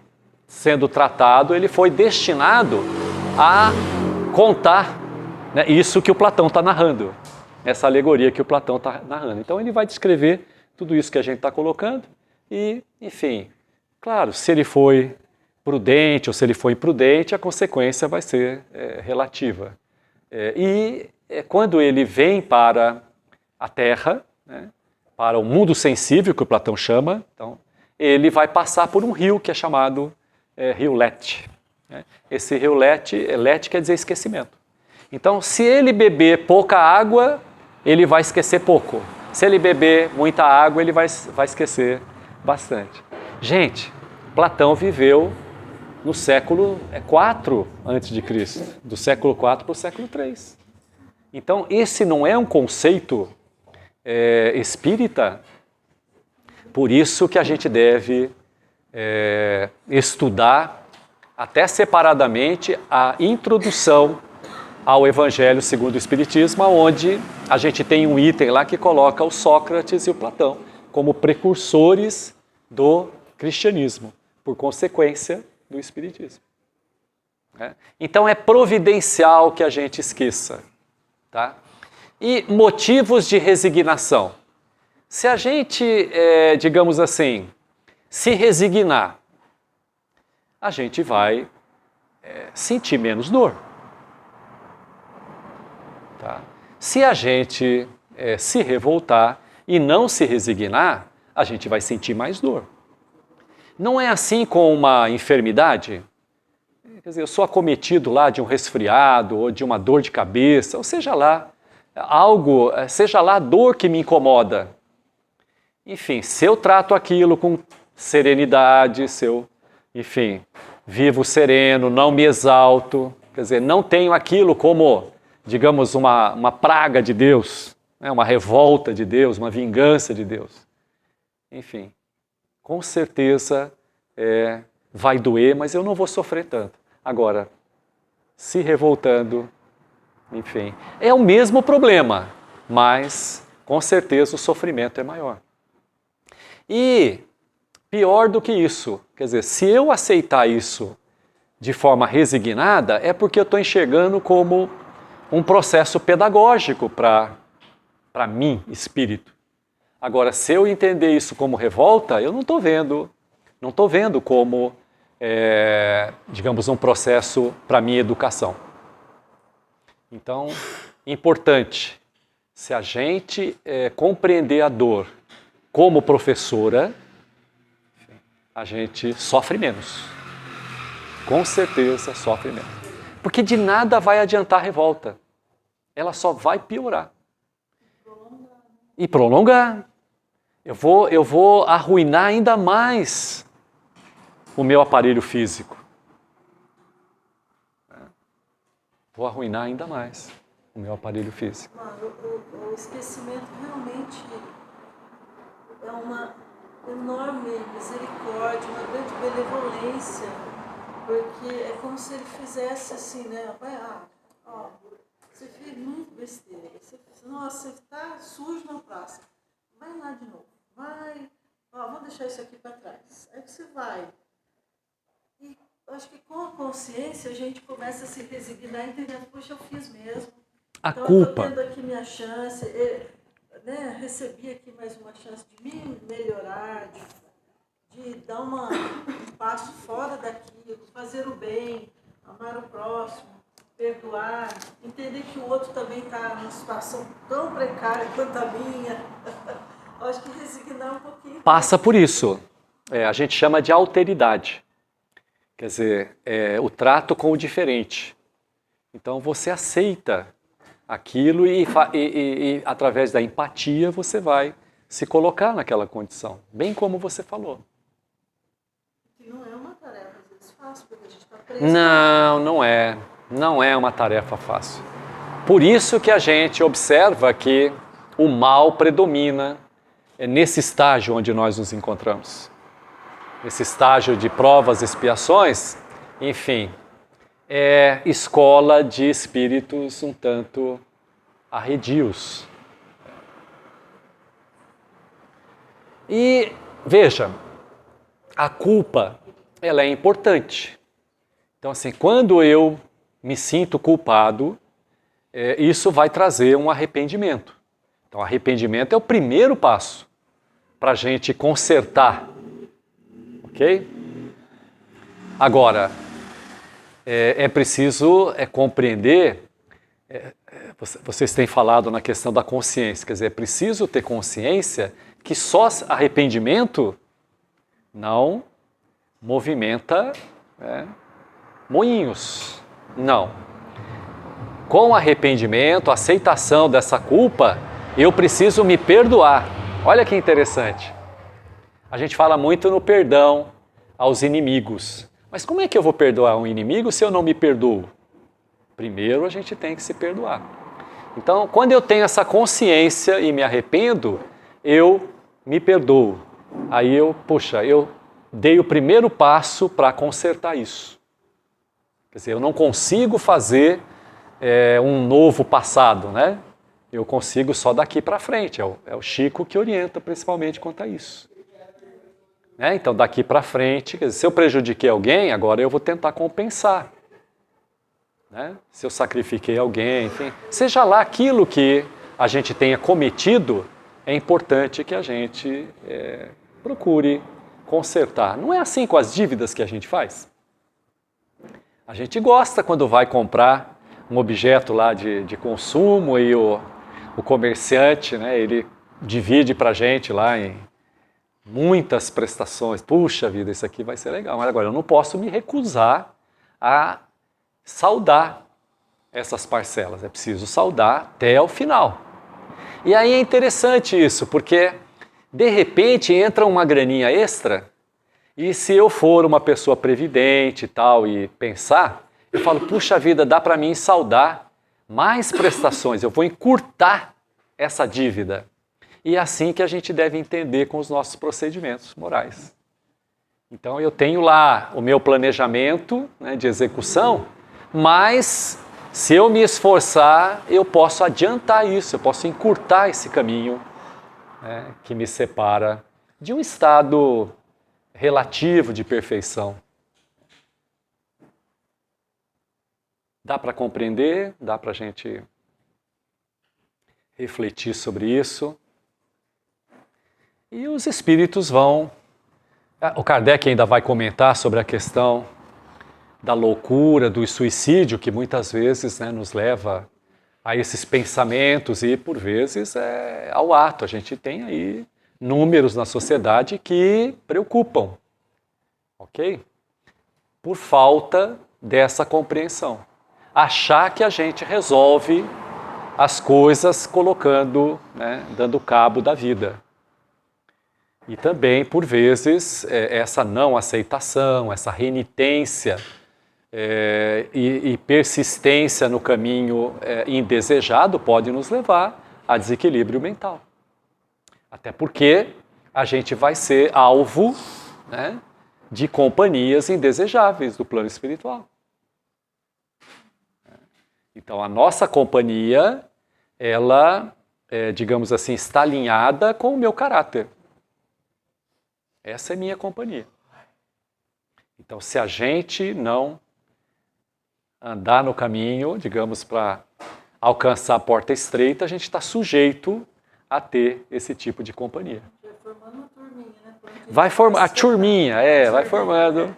sendo tratado, ele foi destinado a contar, né, isso que o Platão está narrando, essa alegoria que o Platão está narrando. Então ele vai descrever tudo isso que a gente está colocando e, enfim, claro, se ele foi prudente ou se ele foi imprudente, a consequência vai ser relativa. Quando ele vem para a Terra, né, para o mundo sensível, que o Platão chama, então, ele vai passar por um rio que é chamado Rio Lete. Né? Esse Rio Lete quer dizer esquecimento. Então, se ele beber pouca água, ele vai esquecer pouco. Se ele beber muita água, ele vai esquecer bastante. Gente, Platão viveu no século IV a.C., do século IV para o século III. Então, esse não é um conceito espírita, por isso que a gente deve estudar até separadamente a introdução ao Evangelho segundo o Espiritismo, onde a gente tem um item lá que coloca o Sócrates e o Platão como precursores do cristianismo, por consequência do Espiritismo. Então é providencial que a gente esqueça. Tá? E motivos de resignação. Se a gente, digamos assim, se resignar, a gente vai sentir menos dor. Tá? Se a gente se revoltar e não se resignar, a gente vai sentir mais dor. Não é assim com uma enfermidade? Quer dizer, eu sou acometido lá de um resfriado ou de uma dor de cabeça, ou seja lá, seja lá a dor que me incomoda. Enfim, se eu trato aquilo com serenidade, se eu, enfim, vivo sereno, não me exalto, quer dizer, não tenho aquilo como, digamos, uma praga de Deus, né? Uma revolta de Deus, uma vingança de Deus. Enfim, com certeza vai doer, mas eu não vou sofrer tanto. Agora, se revoltando, enfim, é o mesmo problema, mas com certeza o sofrimento é maior. E pior do que isso, quer dizer, se eu aceitar isso de forma resignada, é porque eu estou enxergando como um processo pedagógico para mim, espírito. Agora, se eu entender isso como revolta, eu não estou vendo como, digamos, um processo para minha educação. Então, importante, se a gente compreender a dor como professora, a gente sofre menos. Com certeza sofre menos. Porque de nada vai adiantar a revolta. Ela só vai piorar. E prolongar. Eu vou arruinar ainda mais o meu aparelho físico. Vou arruinar ainda mais o meu aparelho físico. O esquecimento realmente é uma enorme misericórdia, uma grande benevolência, porque é como se ele fizesse assim, né? Você fez muito besteira, você está sujo na praça, vai lá de novo, vamos deixar isso aqui para trás. Aí você vai. E acho que com a consciência a gente começa a se resignar, entendendo, poxa, eu fiz mesmo. A então, culpa. Eu estou tendo aqui minha chance, né, recebi aqui mais uma chance de me melhorar, de dar um passo fora daquilo, fazer o bem, amar o próximo, perdoar, entender que o outro também está numa situação tão precária quanto a minha. Acho que resignar um pouquinho. Passa por isso. A gente chama de alteridade. Quer dizer, o trato com o diferente. Então você aceita aquilo e através da empatia você vai se colocar naquela condição, bem como você falou. Que não é uma tarefa às vezes fácil, porque a gente está preso. Não é. Não é uma tarefa fácil. Por isso que a gente observa que o mal predomina nesse estágio onde nós nos encontramos. Nesse estágio de provas e expiações, enfim, é escola de espíritos um tanto arredios. E veja, a culpa, ela é importante. Então assim, quando eu me sinto culpado, isso vai trazer um arrependimento. Então arrependimento é o primeiro passo para a gente consertar. Ok? Agora, é preciso compreender, vocês têm falado na questão da consciência, quer dizer, é preciso ter consciência que só arrependimento não movimenta moinhos. Não. Com arrependimento, aceitação dessa culpa, eu preciso me perdoar. Olha que interessante. A gente fala muito no perdão aos inimigos. Mas como é que eu vou perdoar um inimigo se eu não me perdoo? Primeiro a gente tem que se perdoar. Então, quando eu tenho essa consciência e me arrependo, eu me perdoo. Aí eu dei o primeiro passo para consertar isso. Quer dizer, eu não consigo fazer um novo passado, né? Eu consigo só daqui para frente. É o Chico que orienta principalmente quanto a isso. Então, daqui para frente, quer dizer, se eu prejudiquei alguém, agora eu vou tentar compensar. Se eu sacrifiquei alguém, enfim, seja lá aquilo que a gente tenha cometido, é importante que a gente procure consertar. Não é assim com as dívidas que a gente faz? A gente gosta quando vai comprar um objeto lá de consumo e o comerciante, ele divide para a gente lá em muitas prestações. Puxa vida, isso aqui vai ser legal. Mas agora eu não posso me recusar a saldar essas parcelas. É preciso saldar até o final. E aí é interessante isso, porque de repente entra uma graninha extra E se eu for uma pessoa previdente e tal, e pensar, eu falo, puxa vida, dá para mim saldar mais prestações, eu vou encurtar essa dívida. E é assim que a gente deve entender com os nossos procedimentos morais. Então eu tenho lá o meu planejamento, né, de execução, mas se eu me esforçar, eu posso adiantar isso, eu posso encurtar esse caminho, né, que me separa de um estado relativo de perfeição. Dá para compreender? Dá para a gente refletir sobre isso? E os espíritos vão... O Kardec ainda vai comentar sobre a questão da loucura, do suicídio, que muitas vezes, né, nos leva a esses pensamentos e, por vezes, ao ato. A gente tem aí números na sociedade que preocupam, ok? Por falta dessa compreensão. Achar que a gente resolve as coisas colocando, né, dando cabo da vida. E também, por vezes, essa não aceitação, essa renitência e persistência no caminho indesejado pode nos levar a desequilíbrio mental. Até porque a gente vai ser alvo, né, de companhias indesejáveis do plano espiritual. Então, a nossa companhia, ela, digamos assim, está alinhada com o meu caráter. Essa é minha companhia. Então, se a gente não andar no caminho, digamos, para alcançar a porta estreita, a gente está sujeito a ter esse tipo de companhia. Vai formando uma turminha, né? Vai formar a turminha, vai formando.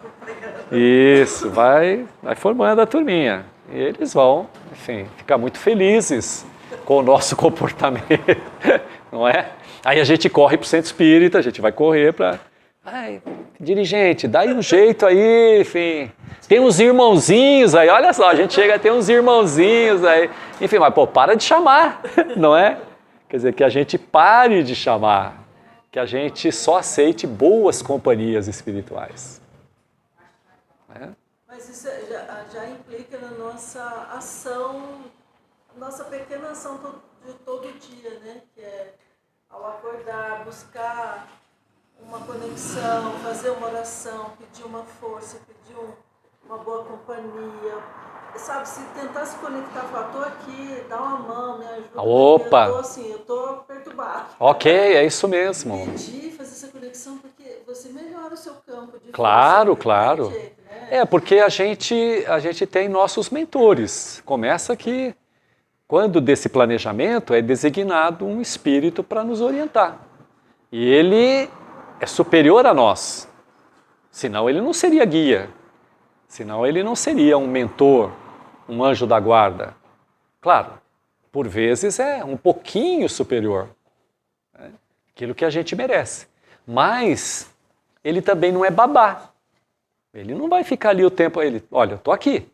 Isso, vai formando a turminha. E eles vão, enfim, ficar muito felizes com o nosso comportamento, não é? Aí a gente corre para o centro espírita, a gente vai correr para... Ai, dirigente, dá aí um jeito aí, enfim. Tem uns irmãozinhos aí, olha só, a gente chega a ter uns irmãozinhos aí. Enfim, mas pô, para de chamar, não é? Quer dizer, que a gente pare de chamar, que a gente só aceite boas companhias espirituais. É? Mas isso já implica na nossa ação, nossa pequena ação de todo dia, né? Que é ao acordar, buscar uma conexão, fazer uma oração, pedir uma força, pedir uma boa companhia. Sabe, se tentar se conectar, falar, estou aqui, dá uma mão, me ajuda. Opa! Eu estou perturbado. Ok, é isso mesmo. Pedir, fazer essa conexão, porque você melhora o seu campo de Claro, força, claro. jeito, né? Porque a gente tem nossos mentores. Começa que, quando desse planejamento, é designado um espírito para nos orientar. E ele é superior a nós. Senão ele não seria guia. Senão ele não seria um mentor, um anjo da guarda. Claro, por vezes é um pouquinho superior. Né? Aquilo que a gente merece. Mas ele também não é babá. Ele não vai ficar ali o tempo... Olha, eu estou aqui.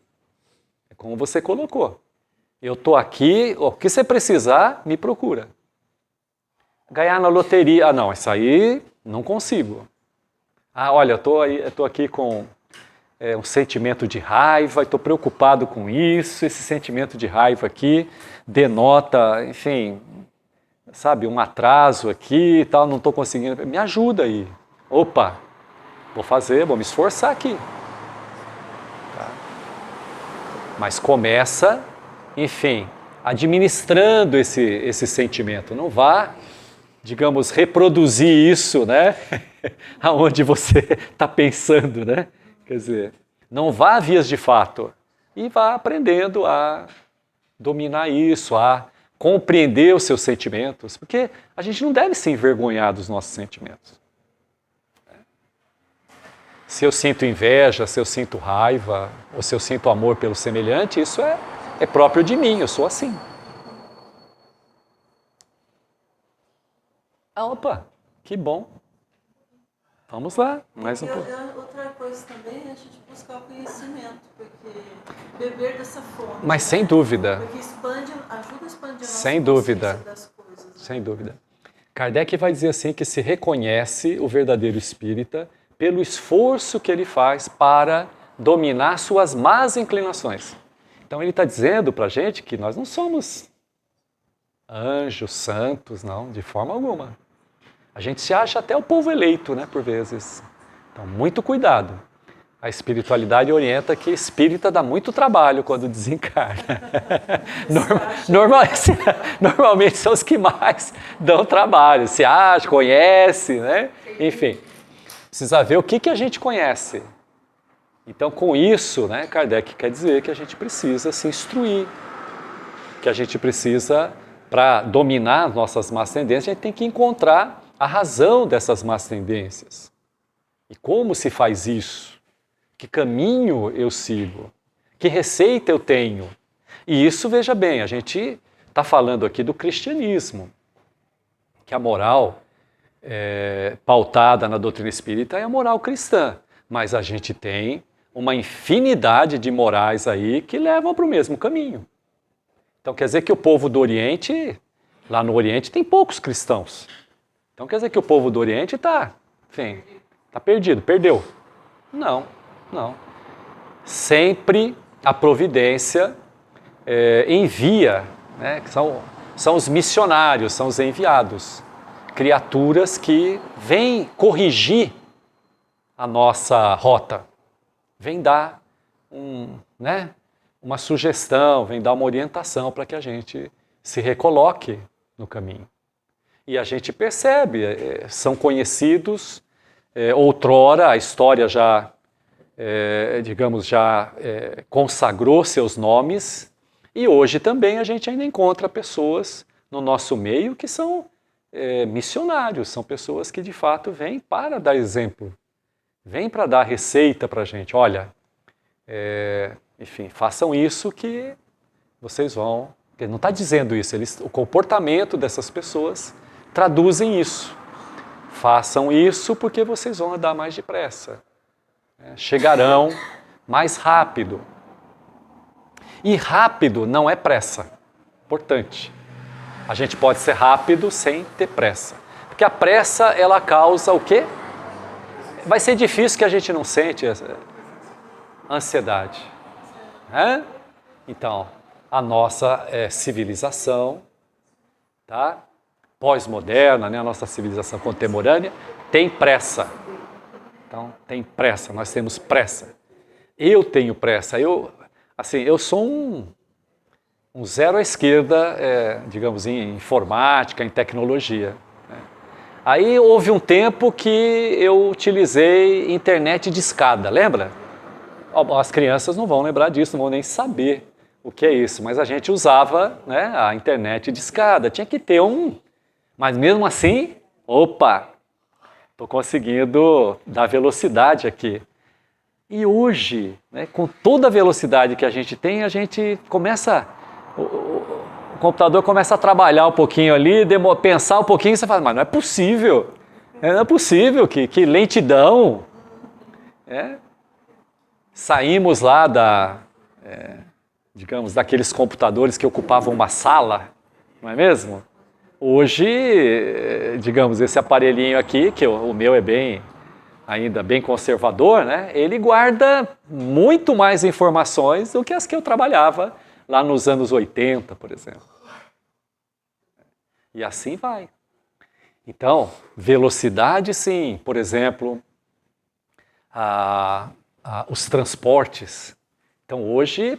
É como você colocou. Eu estou aqui, o que você precisar, me procura. Ganhar na loteria... Ah, não, isso aí não consigo. Ah, olha, eu estou aqui com um sentimento de raiva, estou preocupado com isso, esse sentimento de raiva aqui denota, enfim, sabe, um atraso aqui e tal, não estou conseguindo... Me ajuda aí. Opa, vou me esforçar aqui. Tá? Mas começa, enfim, administrando esse sentimento. Não vá, digamos, reproduzir isso, né? Aonde você está pensando, né? Quer dizer, não vá a vias de fato e vá aprendendo a dominar isso, a compreender os seus sentimentos, porque a gente não deve se envergonhar dos nossos sentimentos. Se eu sinto inveja, se eu sinto raiva, ou se eu sinto amor pelo semelhante, isso é próprio de mim, eu sou assim. Ah, opa, que bom. Vamos lá, mais um pouco. Outra coisa também é a gente buscar o conhecimento, porque beber dessa fonte... Mas sem dúvida. Porque ajuda a expandir a nossa Sem dúvida. consciência das coisas. Sem dúvida. Kardec vai dizer assim que se reconhece o verdadeiro espírita pelo esforço que ele faz para dominar suas más inclinações. Então ele está dizendo para a gente que nós não somos anjos, santos, não, de forma alguma. A gente se acha até o povo eleito, né, por vezes. Então, muito cuidado. A espiritualidade orienta que espírita dá muito trabalho quando desencarna. Normalmente são os que mais dão trabalho. Se acha, conhece, né? Enfim, precisa ver o que a gente conhece. Então, com isso, né, Kardec quer dizer que a gente precisa se instruir, que a gente precisa, para dominar nossas más tendências, a gente tem que encontrar a razão dessas más tendências. E como se faz isso? Que caminho eu sigo? Que receita eu tenho? E isso, veja bem, a gente está falando aqui do cristianismo, que a moral pautada na doutrina espírita é a moral cristã, mas a gente tem uma infinidade de morais aí que levam para o mesmo caminho. Então quer dizer que o povo do Oriente, lá no Oriente tem poucos cristãos. Então quer dizer que o povo do Oriente está perdido, perdeu. Não. Sempre a providência envia, né, que são os missionários, são os enviados, criaturas que vêm corrigir a nossa rota, vêm dar uma sugestão, vêm dar uma orientação para que a gente se recoloque no caminho. E a gente percebe, são conhecidos, outrora a história já consagrou seus nomes, e hoje também a gente ainda encontra pessoas no nosso meio que são missionários, são pessoas que de fato vêm para dar exemplo, vêm para dar receita para a gente. Olha, enfim, façam isso que vocês vão... Ele não está dizendo isso, o comportamento dessas pessoas traduzem isso. Façam isso porque vocês vão andar mais depressa. Chegarão mais rápido. E rápido não é pressa. Importante. A gente pode ser rápido sem ter pressa. Porque a pressa, ela causa o quê? Vai ser difícil que a gente não sente ansiedade. Então, a nossa civilização, tá? Pós-moderna, né? A nossa civilização contemporânea, tem pressa. Então, tem pressa, nós temos pressa. Eu tenho pressa, eu sou um zero à esquerda, digamos, em informática, em tecnologia. Né? Aí houve um tempo que eu utilizei internet de escada, lembra? As crianças não vão lembrar disso, não vão nem saber o que é isso, mas a gente usava, né, a internet de escada, tinha que ter mas mesmo assim, estou conseguindo dar velocidade aqui. E hoje, né, com toda a velocidade que a gente tem, a gente começa, o computador começa a trabalhar um pouquinho ali, pensar um pouquinho, e você fala, mas não é possível, que lentidão. Saímos lá digamos, daqueles computadores que ocupavam uma sala, não é mesmo? Hoje, digamos, esse aparelhinho aqui, que o meu é ainda bem conservador, né? Ele guarda muito mais informações do que as que eu trabalhava lá nos anos 80, por exemplo. E assim vai. Então, velocidade sim, por exemplo, os transportes. Então hoje,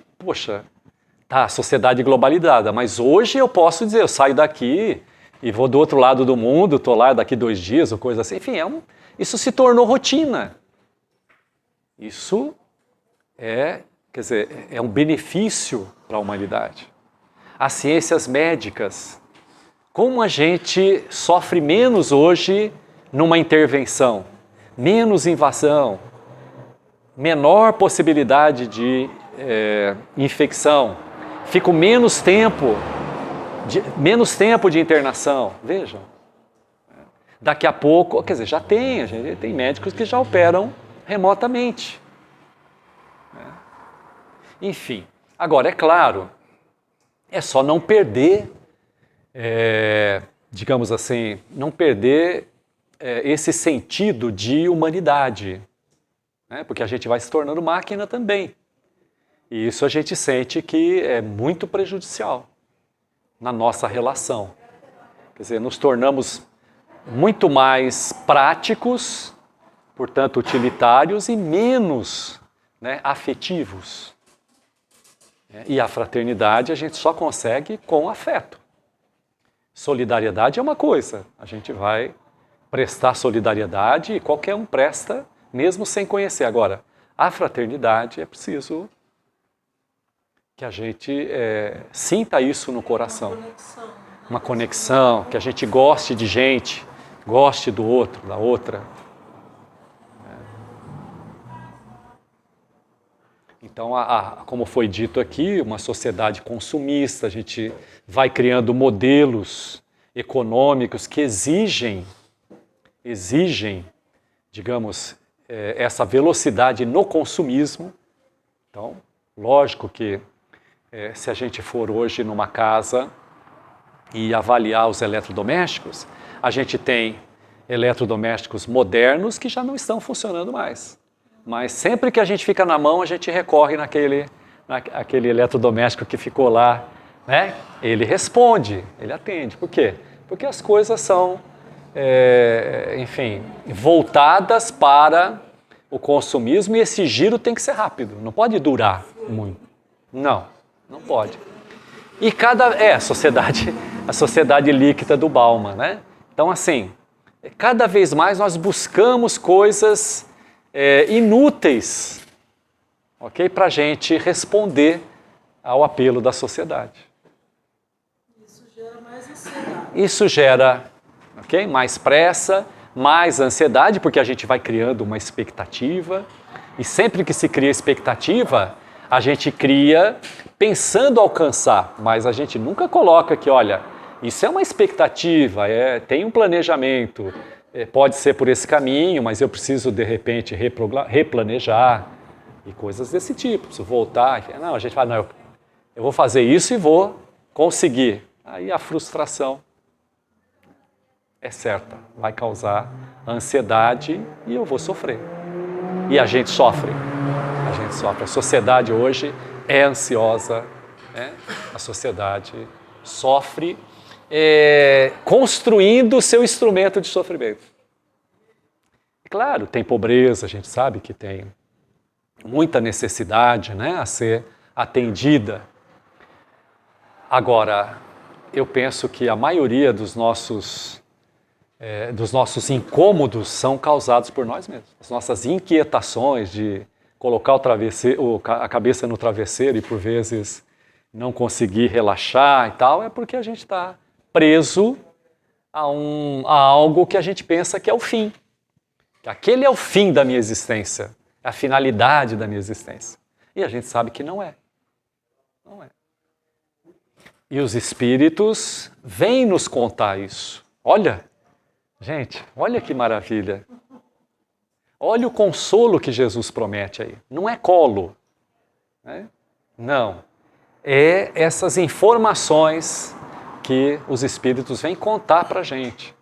a sociedade globalizada, mas hoje eu posso dizer, eu saio daqui e vou do outro lado do mundo, estou lá daqui 2 dias ou coisa assim, enfim, isso se tornou rotina. Isso é um benefício para a humanidade. As ciências médicas, como a gente sofre menos hoje numa intervenção, menos invasão, menor possibilidade de infecção, fico menos tempo de internação. Vejam, daqui a pouco, já a gente tem médicos que já operam remotamente. Enfim, agora é claro, é só não perder, digamos assim, não perder esse sentido de humanidade, né? Porque a gente vai se tornando máquina também. E isso a gente sente que é muito prejudicial na nossa relação. Quer dizer, nos tornamos muito mais práticos, portanto utilitários, e menos, né, afetivos. E a fraternidade a gente só consegue com afeto. Solidariedade é uma coisa, a gente vai prestar solidariedade e qualquer um presta, mesmo sem conhecer. Agora, a fraternidade é preciso que a gente sinta isso no coração. Uma conexão, que a gente goste de gente, goste do outro, da outra. Então, como foi dito aqui, uma sociedade consumista, a gente vai criando modelos econômicos que exigem, digamos, essa velocidade no consumismo. Então, lógico que se a gente for hoje numa casa e avaliar os eletrodomésticos, a gente tem eletrodomésticos modernos que já não estão funcionando mais. Mas sempre que a gente fica na mão, a gente recorre naquele eletrodoméstico que ficou lá, né? Ele responde, ele atende. Por quê? Porque as coisas são, enfim, voltadas para o consumismo e esse giro tem que ser rápido, não pode durar muito. Não pode. E a sociedade líquida do Bauman, né? Então, assim, cada vez mais nós buscamos coisas inúteis, ok? Para a gente responder ao apelo da sociedade. Isso gera mais ansiedade. Isso gera, ok? Mais pressa, mais ansiedade, porque a gente vai criando uma expectativa. E sempre que se cria expectativa, a gente cria pensando alcançar, mas a gente nunca coloca que, olha, isso é uma expectativa, tem um planejamento, pode ser por esse caminho, mas eu preciso, de repente, replanejar e coisas desse tipo, preciso voltar. Não, a gente fala, não, eu vou fazer isso e vou conseguir. Aí a frustração é certa, vai causar ansiedade e eu vou sofrer. E a gente sofre. A sociedade hoje é ansiosa, né? A sociedade sofre construindo o seu instrumento de sofrimento. Claro, tem pobreza, a gente sabe que tem muita necessidade, né, a ser atendida. Agora, eu penso que a maioria dos nossos incômodos são causados por nós mesmos. As nossas inquietações de colocar a cabeça no travesseiro e, por vezes, não conseguir relaxar e tal, é porque a gente está preso a algo que a gente pensa que é o fim. Que aquele é o fim da minha existência, é a finalidade da minha existência. E a gente sabe que não é. Não é. E os espíritos vêm nos contar isso. Olha, gente, olha que maravilha. Olha o consolo que Jesus promete aí. Não é colo, né? Não. É essas informações que os espíritos vêm contar para a gente.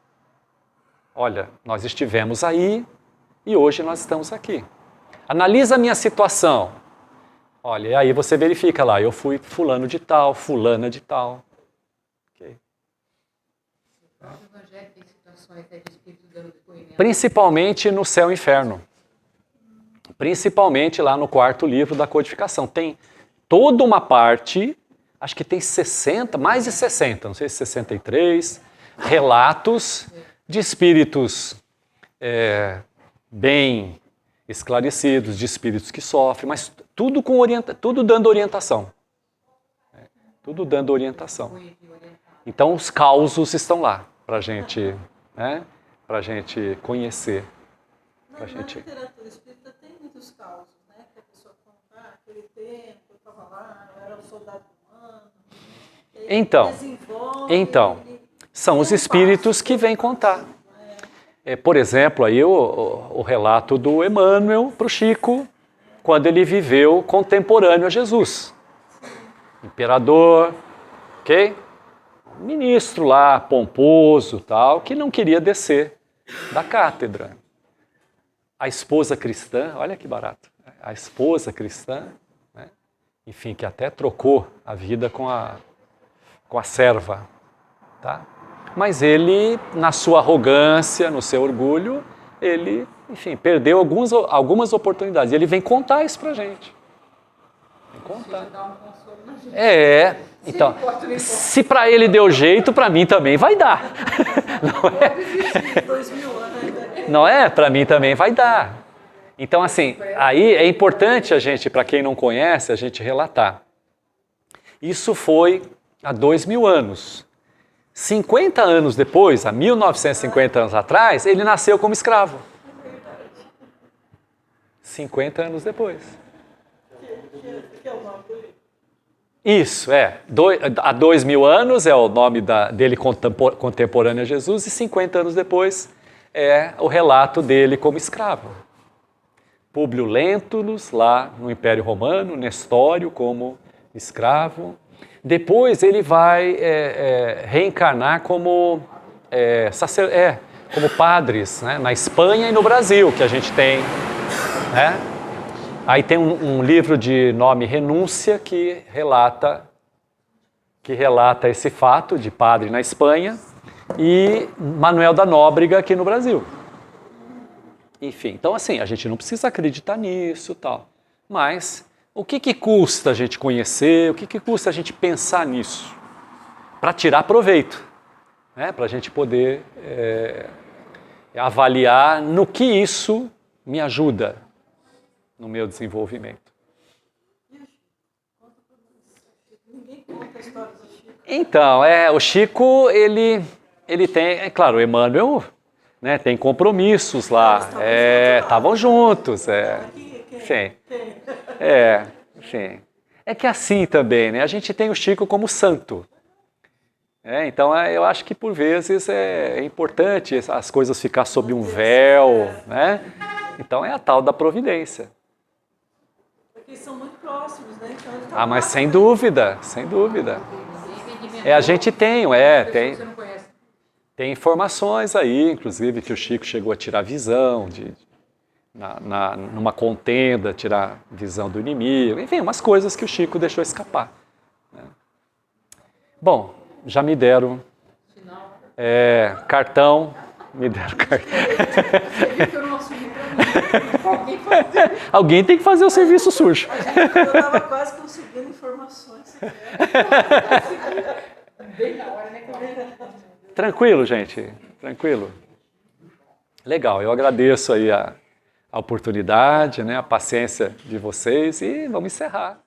Olha, nós estivemos aí e hoje nós estamos aqui. Analisa a minha situação. Olha, e aí você verifica lá, eu fui fulano de tal, fulana de tal. Okay. O Evangelho tem situações de espírito dando depoimento. Principalmente no céu e inferno. Principalmente lá no 4º livro da codificação. Tem toda uma parte, acho que tem 60, mais de 60, não sei se 63, relatos de espíritos bem esclarecidos, de espíritos que sofrem, mas tudo dando orientação. Tudo dando orientação. Então os causos estão lá para a gente, né, para a gente conhecer. Na literatura espírita tem muitos causos, né? Que a pessoa conta, aquele tempo, eu estava lá, eu era um soldado romano. Então, são os espíritos que vêm contar. Por exemplo, aí o relato do Emmanuel para o Chico, quando ele viveu contemporâneo a Jesus. Imperador, ok? Ministro lá, pomposo, tal, que não queria descer da cátedra. A esposa cristã, olha que barato, a esposa cristã, né? Enfim, que até trocou a vida com a serva, tá? Mas ele, na sua arrogância, no seu orgulho, ele, enfim, perdeu algumas oportunidades. E ele vem contar isso pra gente. Vem contar. Então, se para ele deu jeito, para mim também vai dar. Não é? 2000 anos ainda. Não é? Para mim também vai dar. Então, assim, aí é importante a gente, para quem não conhece, a gente relatar. Isso foi há 2000 anos. 50 anos depois, há 1950 anos atrás, ele nasceu como escravo. 50 anos depois. Que é o nome dele? Isso, há 2000 anos é o nome dele contemporâneo a Jesus e 50 anos depois é o relato dele como escravo. Públio Lentulus, lá no Império Romano, Nestório como escravo. Depois ele vai reencarnar como padres, né, na Espanha e no Brasil, que a gente tem, né? Aí tem um livro de nome Renúncia que relata esse fato de padre na Espanha e Manuel da Nóbrega aqui no Brasil. Enfim, então assim, a gente não precisa acreditar nisso e tal, mas o que custa a gente conhecer, o que custa a gente pensar nisso? Para tirar proveito, né? Para a gente poder avaliar no que isso me ajuda no meu desenvolvimento. Ninguém conta a história do Chico. Então, o Chico, ele tem, é claro, o Emmanuel, né, tem compromissos lá, estavam juntos, sim. Sim. É que assim também, né, a gente tem o Chico como santo. Então, eu acho que por vezes é importante as coisas ficar sob um véu, né? Então é a tal da providência. Porque são muito próximos, né? Então, Mas sem dúvida, sem dúvida. A gente tem informações aí, inclusive, que o Chico chegou a tirar visão, numa contenda, tirar visão do inimigo, enfim, umas coisas que o Chico deixou escapar. Né? Bom, já me deram cartão, me deram cartão. Você viu que eu não assumi pra mim? Alguém tem que fazer o serviço sujo. eu estava quase conseguindo informações. Bem na hora, né, Cláudia? Tranquilo, gente, tranquilo. Legal, eu agradeço aí a oportunidade, né, a paciência de vocês e vamos encerrar.